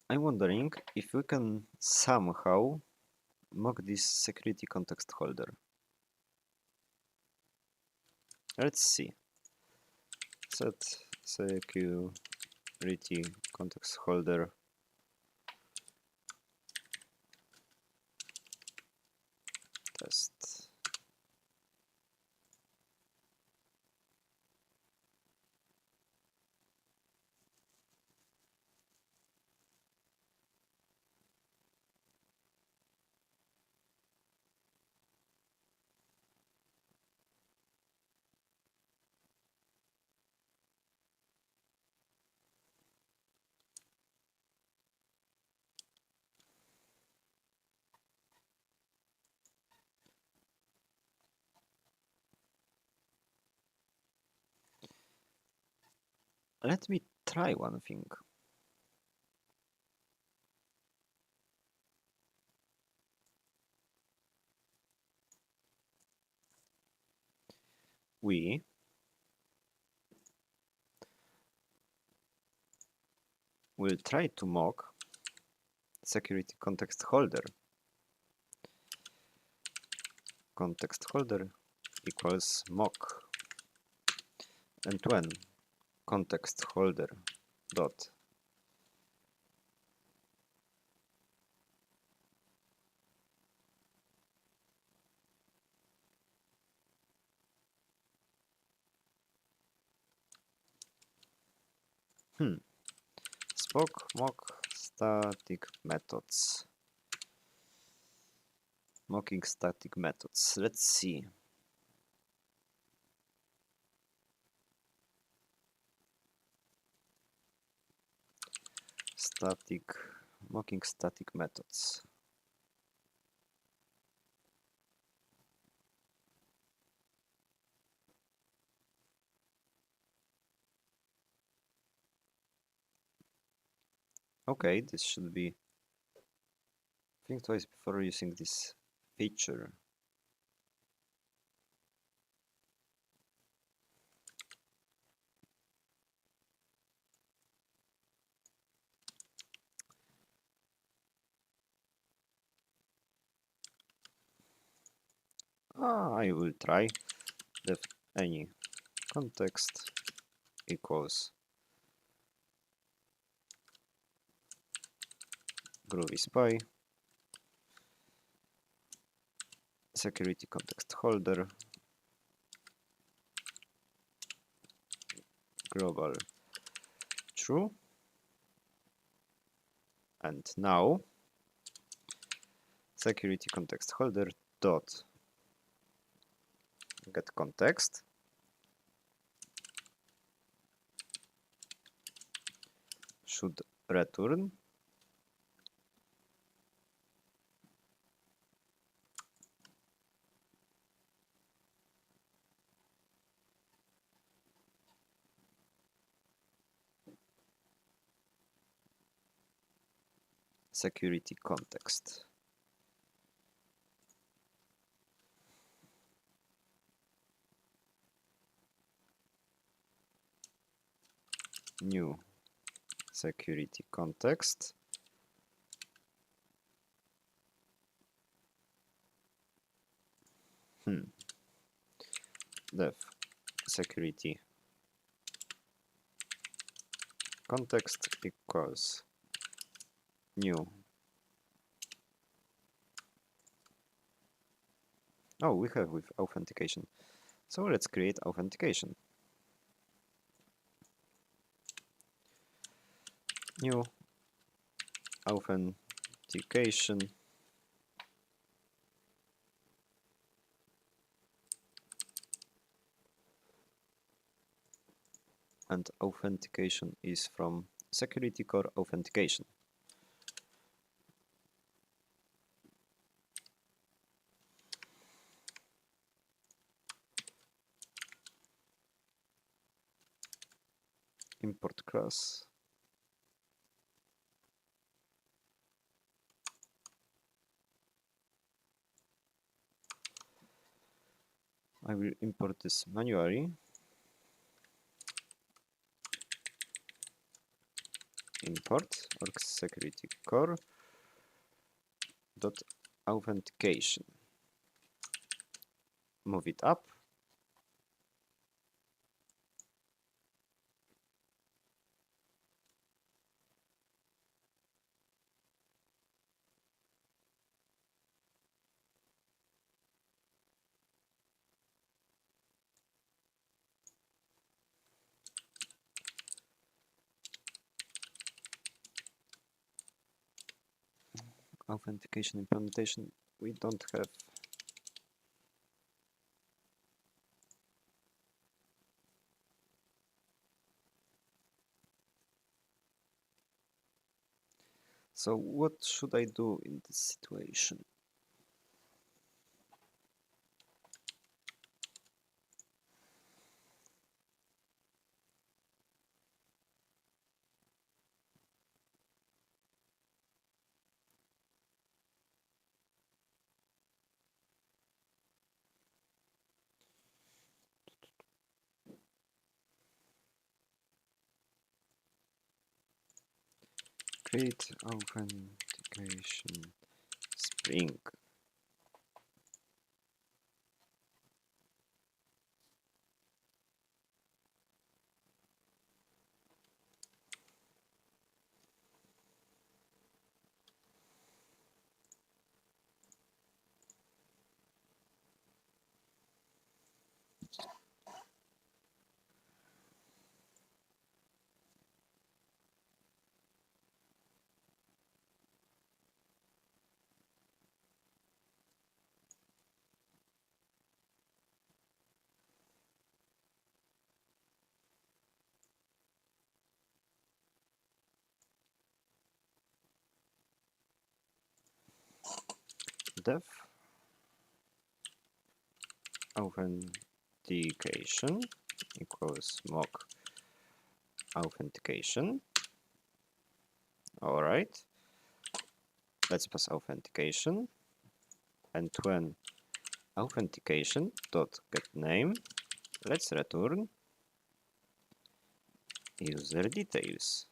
I'm wondering if we can somehow mock this security context holder. Let's see. Set security context holder test. Let me try one thing. We will try to mock security context holder. Context holder equals mock. And when context holder dot Spock mock static methods. Mocking static methods. Let's see. Mocking static methods. Okay, this should be. Think twice before using this feature. I will try. Def any context equals Groovy spy security context holder global true, and now security context holder dot get context should return security context. new security context. Def security context equals new. Oh, we have with authentication. So let's create authentication. New authentication and authentication is from security core authentication. Import class. I will import this manually. Import org security core dot authentication. Move it up. Authentication implementation we don't have. So what should I do in this situation? Create authentication string. Def authentication equals mock authentication. All right, let's pass authentication, and when authentication dot get name, let's return user details.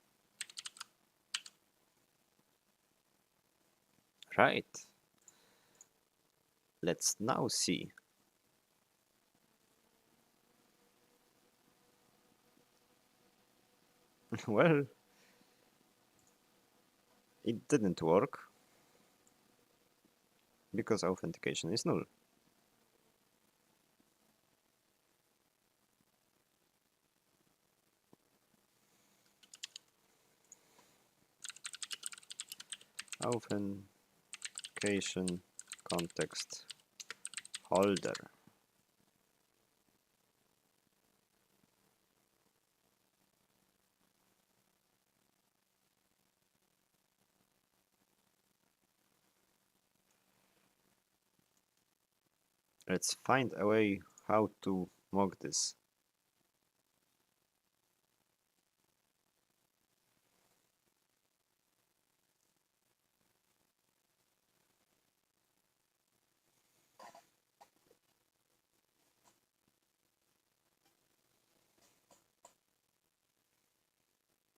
Right. Let's now see. Well, it didn't work because authentication is null. Authentication context holder. Let's find a way how to mock this.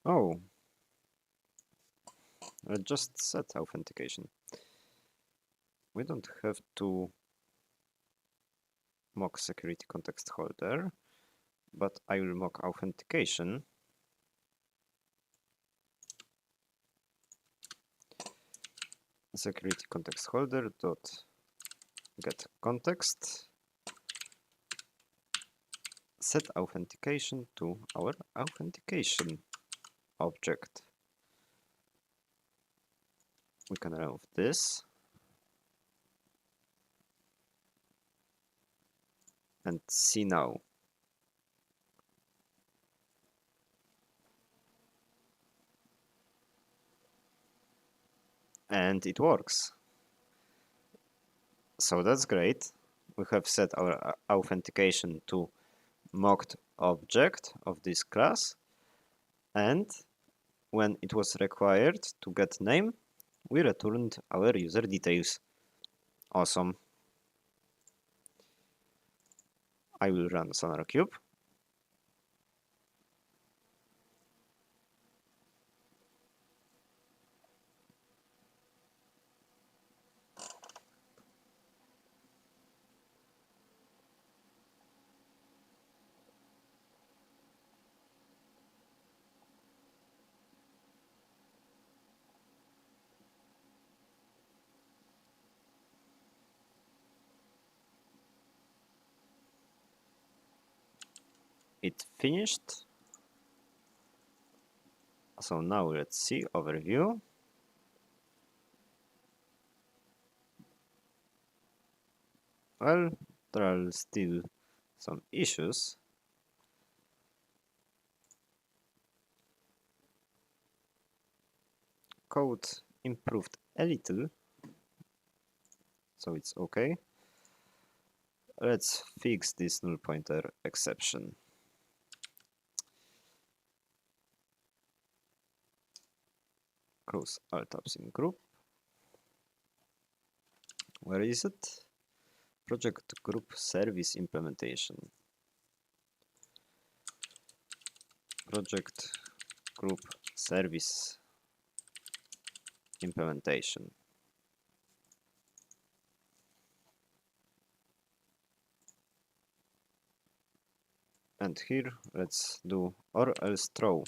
Oh, let's just set authentication. We don't have to mock security context holder, but I will mock authentication. Security context holder dot get context. Set authentication to our authentication object. We can remove this and see now. And it works. So that's great. We have set our authentication to mocked object of this class, and when it was required to get name, we returned our user details. Awesome. I will run SonarCube. It finished. So now let's see overview. Well, there are still some issues. Code improved a little, so it's okay. Let's fix this null pointer exception. Close all tabs in group. Where is it? Project group service implementation. Project group service implementation. And here let's do or else throw.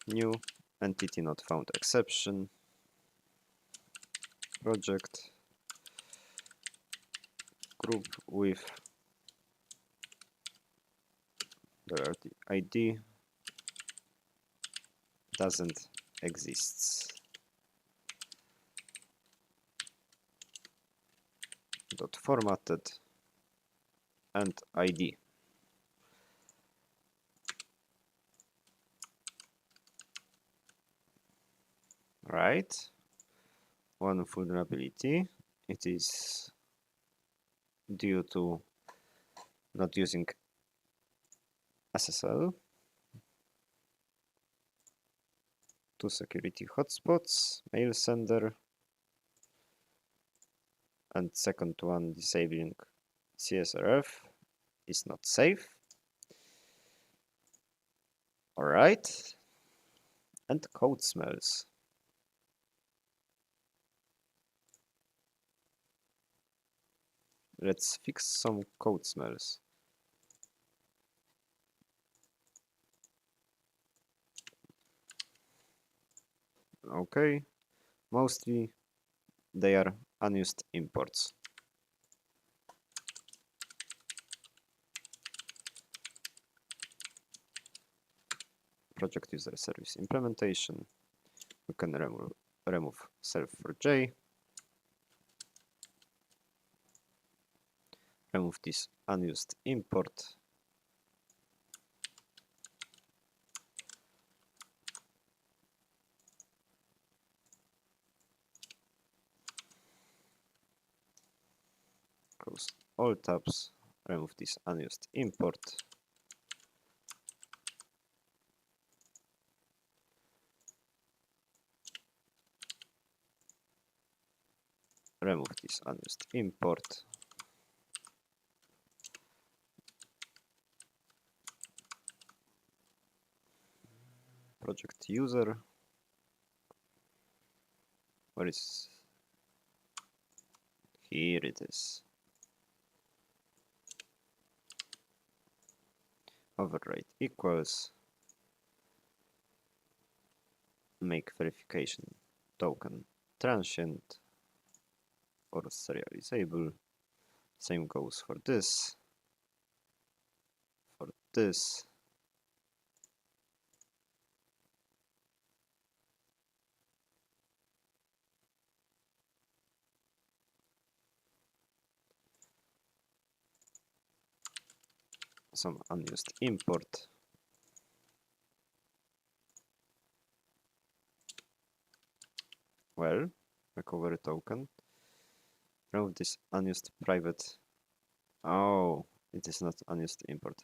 New entity not found exception. Project group with the ID doesn't exist. Dot formatted and ID. Right. One vulnerability. It is due to not using SSL. 2 security hotspots, mail sender, and second one disabling CSRF is not safe. Alright. And code smells. Let's fix some code smells. Okay, mostly they are unused imports. Project user service implementation. We can remove self for J. Remove this unused import. Close all tabs. Remove this unused import. Remove this unused import. project user. Where is... Here it is. Override equals make verification token transient or serializable. Same goes for this, for this, some unused import. Well, recovery token. Remove this unused private. Oh, it is not unused import.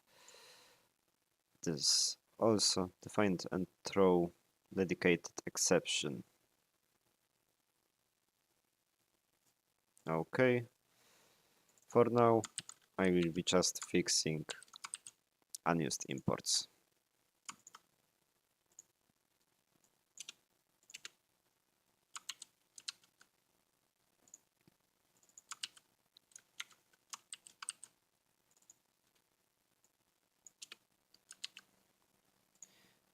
This also defined and throw dedicated exception. Okay. For now, I will be just fixing unused imports.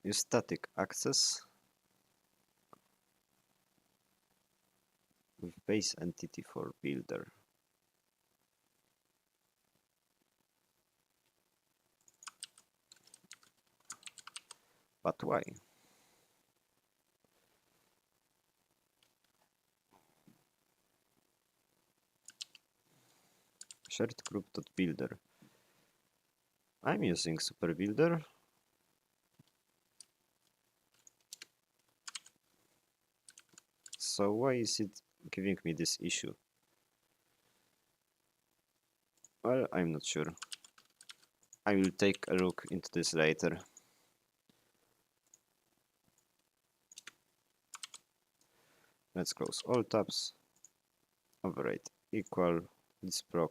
Use static access with base entity for builder. But why? Shared group.builder. I'm using super builder. So why is it giving me this issue? Well, I'm not sure. I will take a look into this later. Let's close all tabs. Override equal this proc.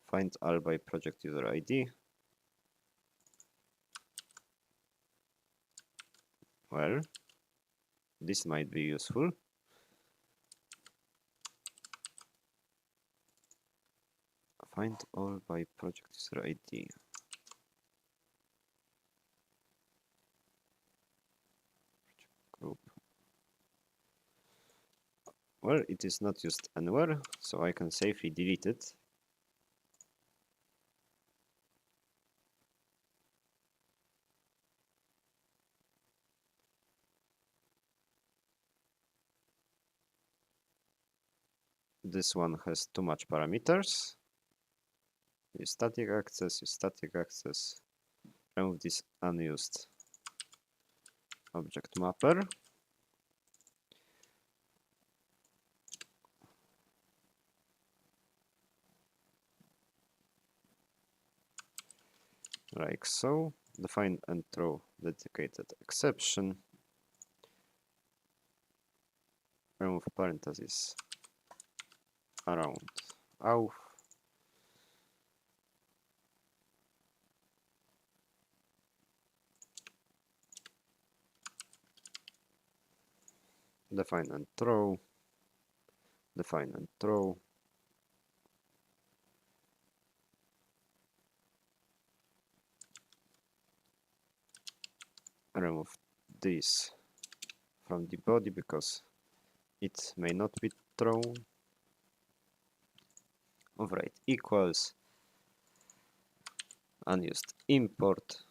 Find all by project user ID. Well, this might be useful. Find all by project user ID. Group. Well, it is not used anywhere, so I can safely delete it. This one has too much parameters. Use static access, use static access. Remove this unused object mapper. Like so. Define and throw dedicated exception. Remove parentheses around auth. Define and throw. Define and throw. Remove this from the body because it may not be thrown. Override equals unused import.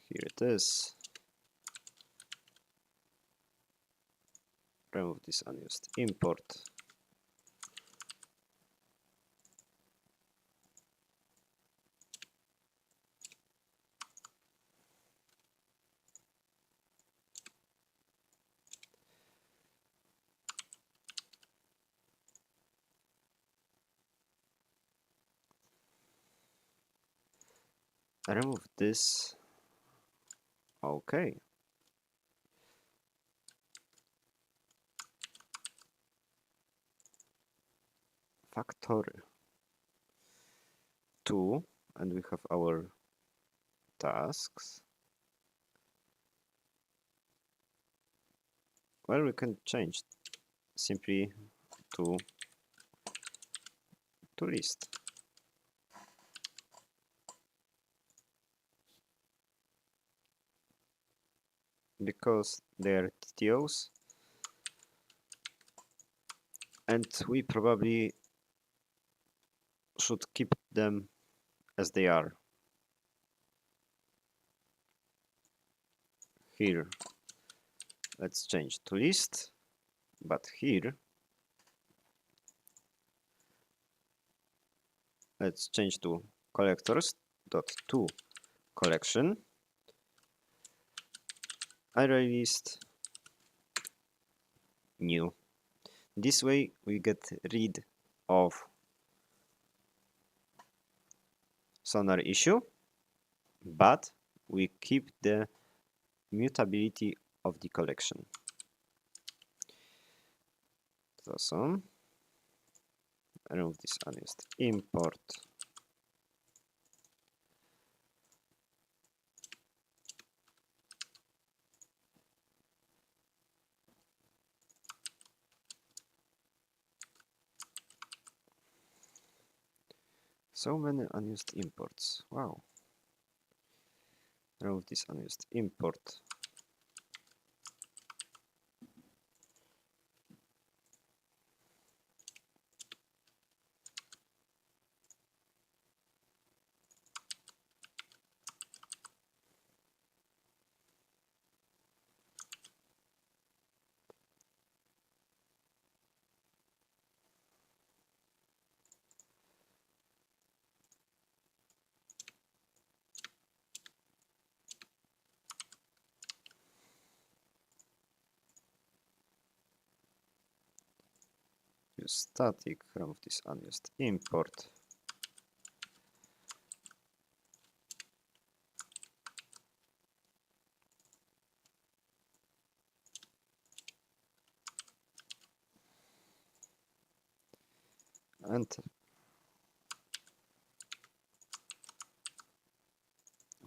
Here it is. Remove this unused import. Remove this. Okay. factory 2, and we have our tasks. Well, we can change simply to list, because they are TTOs, and we probably should keep them as they are. Here, let's change to list, but here, let's change to collectors.to collection, array list, new. This way we get rid of sonar issue, but we keep the mutability of the collection. So remove this unused import. So many unused imports. Wow. Remove this unused import. Use static, remove this unused import. And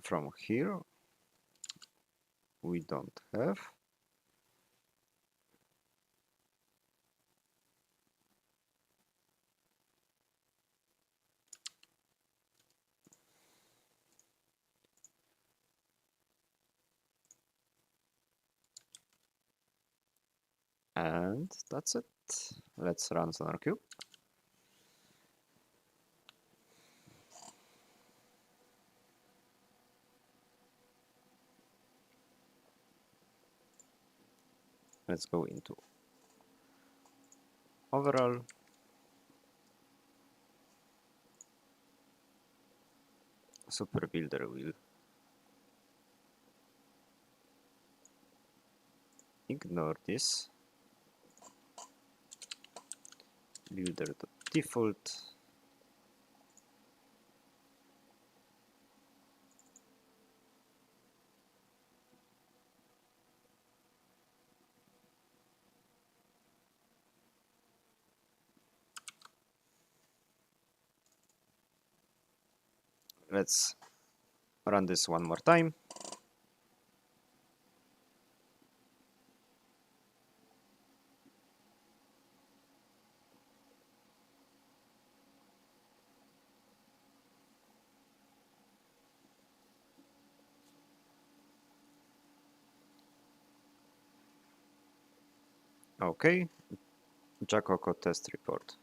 from here, we don't have. And that's it. Let's run SonarCube. Let's go into overall. Super Builder will ignore this. Builder.default. Let's run this one more time. Okay, Jacoco test report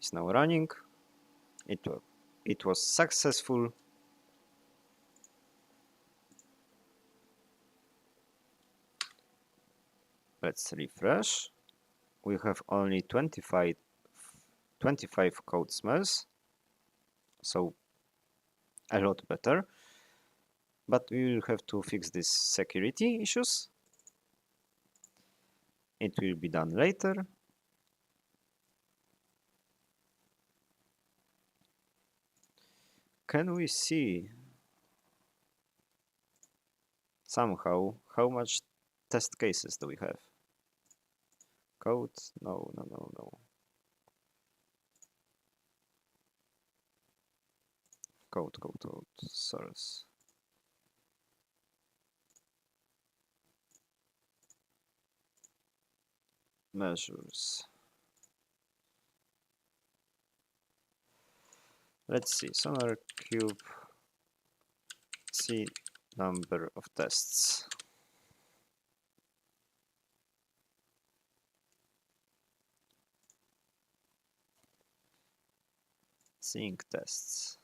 is now running. It was successful. Let's refresh. We have only 25 code smells, so a lot better. But we will have to fix these security issues. It will be done later. Can we see somehow how much test cases do we have? Code? No. code, source. Measures. Let's see, sonar cube, see number of tests. Seeing tests.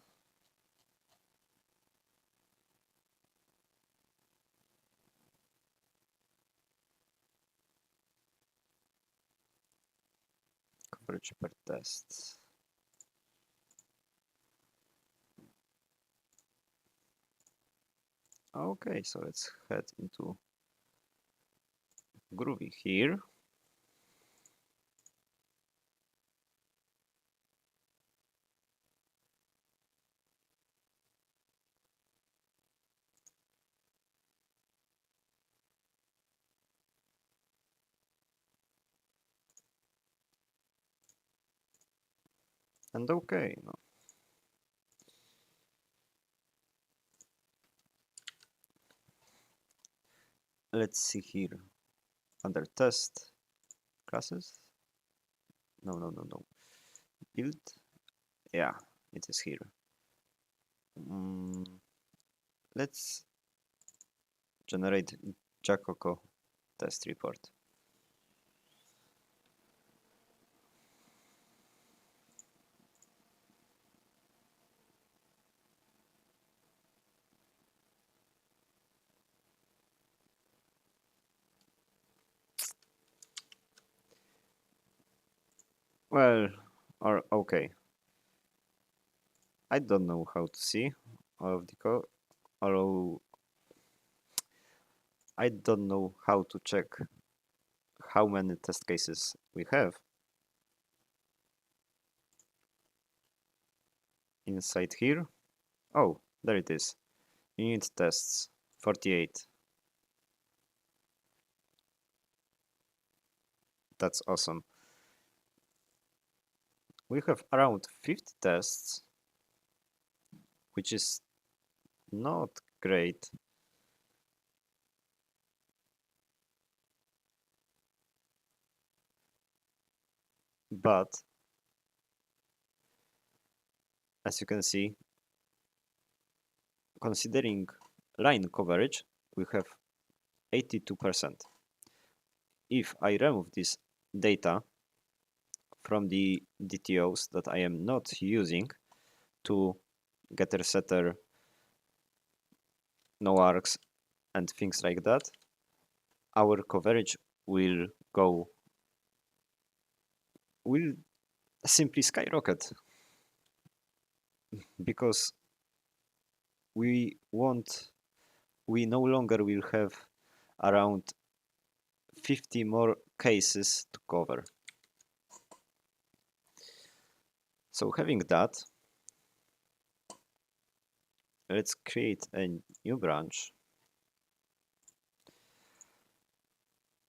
Coverage per test. Okay, so let's head into Groovy here. And okay, no. Let's see here under test classes. No. Build. Yeah, it is here. Let's generate Jacoco test report. Well, or okay. I don't know how to see all of the code, or I don't know how to check how many test cases we have inside here. Oh, there it is. Unit tests 48. That's awesome. We have around 50 tests, which is not great. But as you can see, considering line coverage, we have 82%. If I remove this data from the DTOs that I am not using to getter setter, no arcs, and things like that, our coverage will simply skyrocket, because we no longer will have around 50 more cases to cover. So having that, let's create a new branch.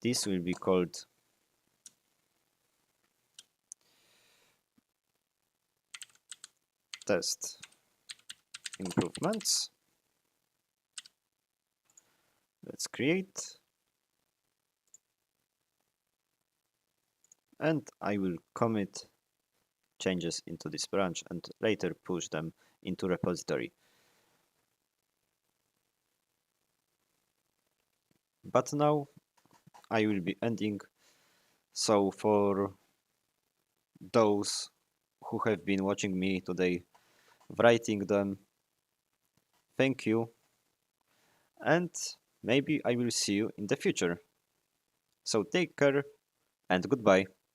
This will be called test improvements. Let's create, and I will commit changes into this branch and later push them into repository. But now I will be ending. So for those who have been watching me today writing them, thank you, and maybe I will see you in the future. So take care and goodbye.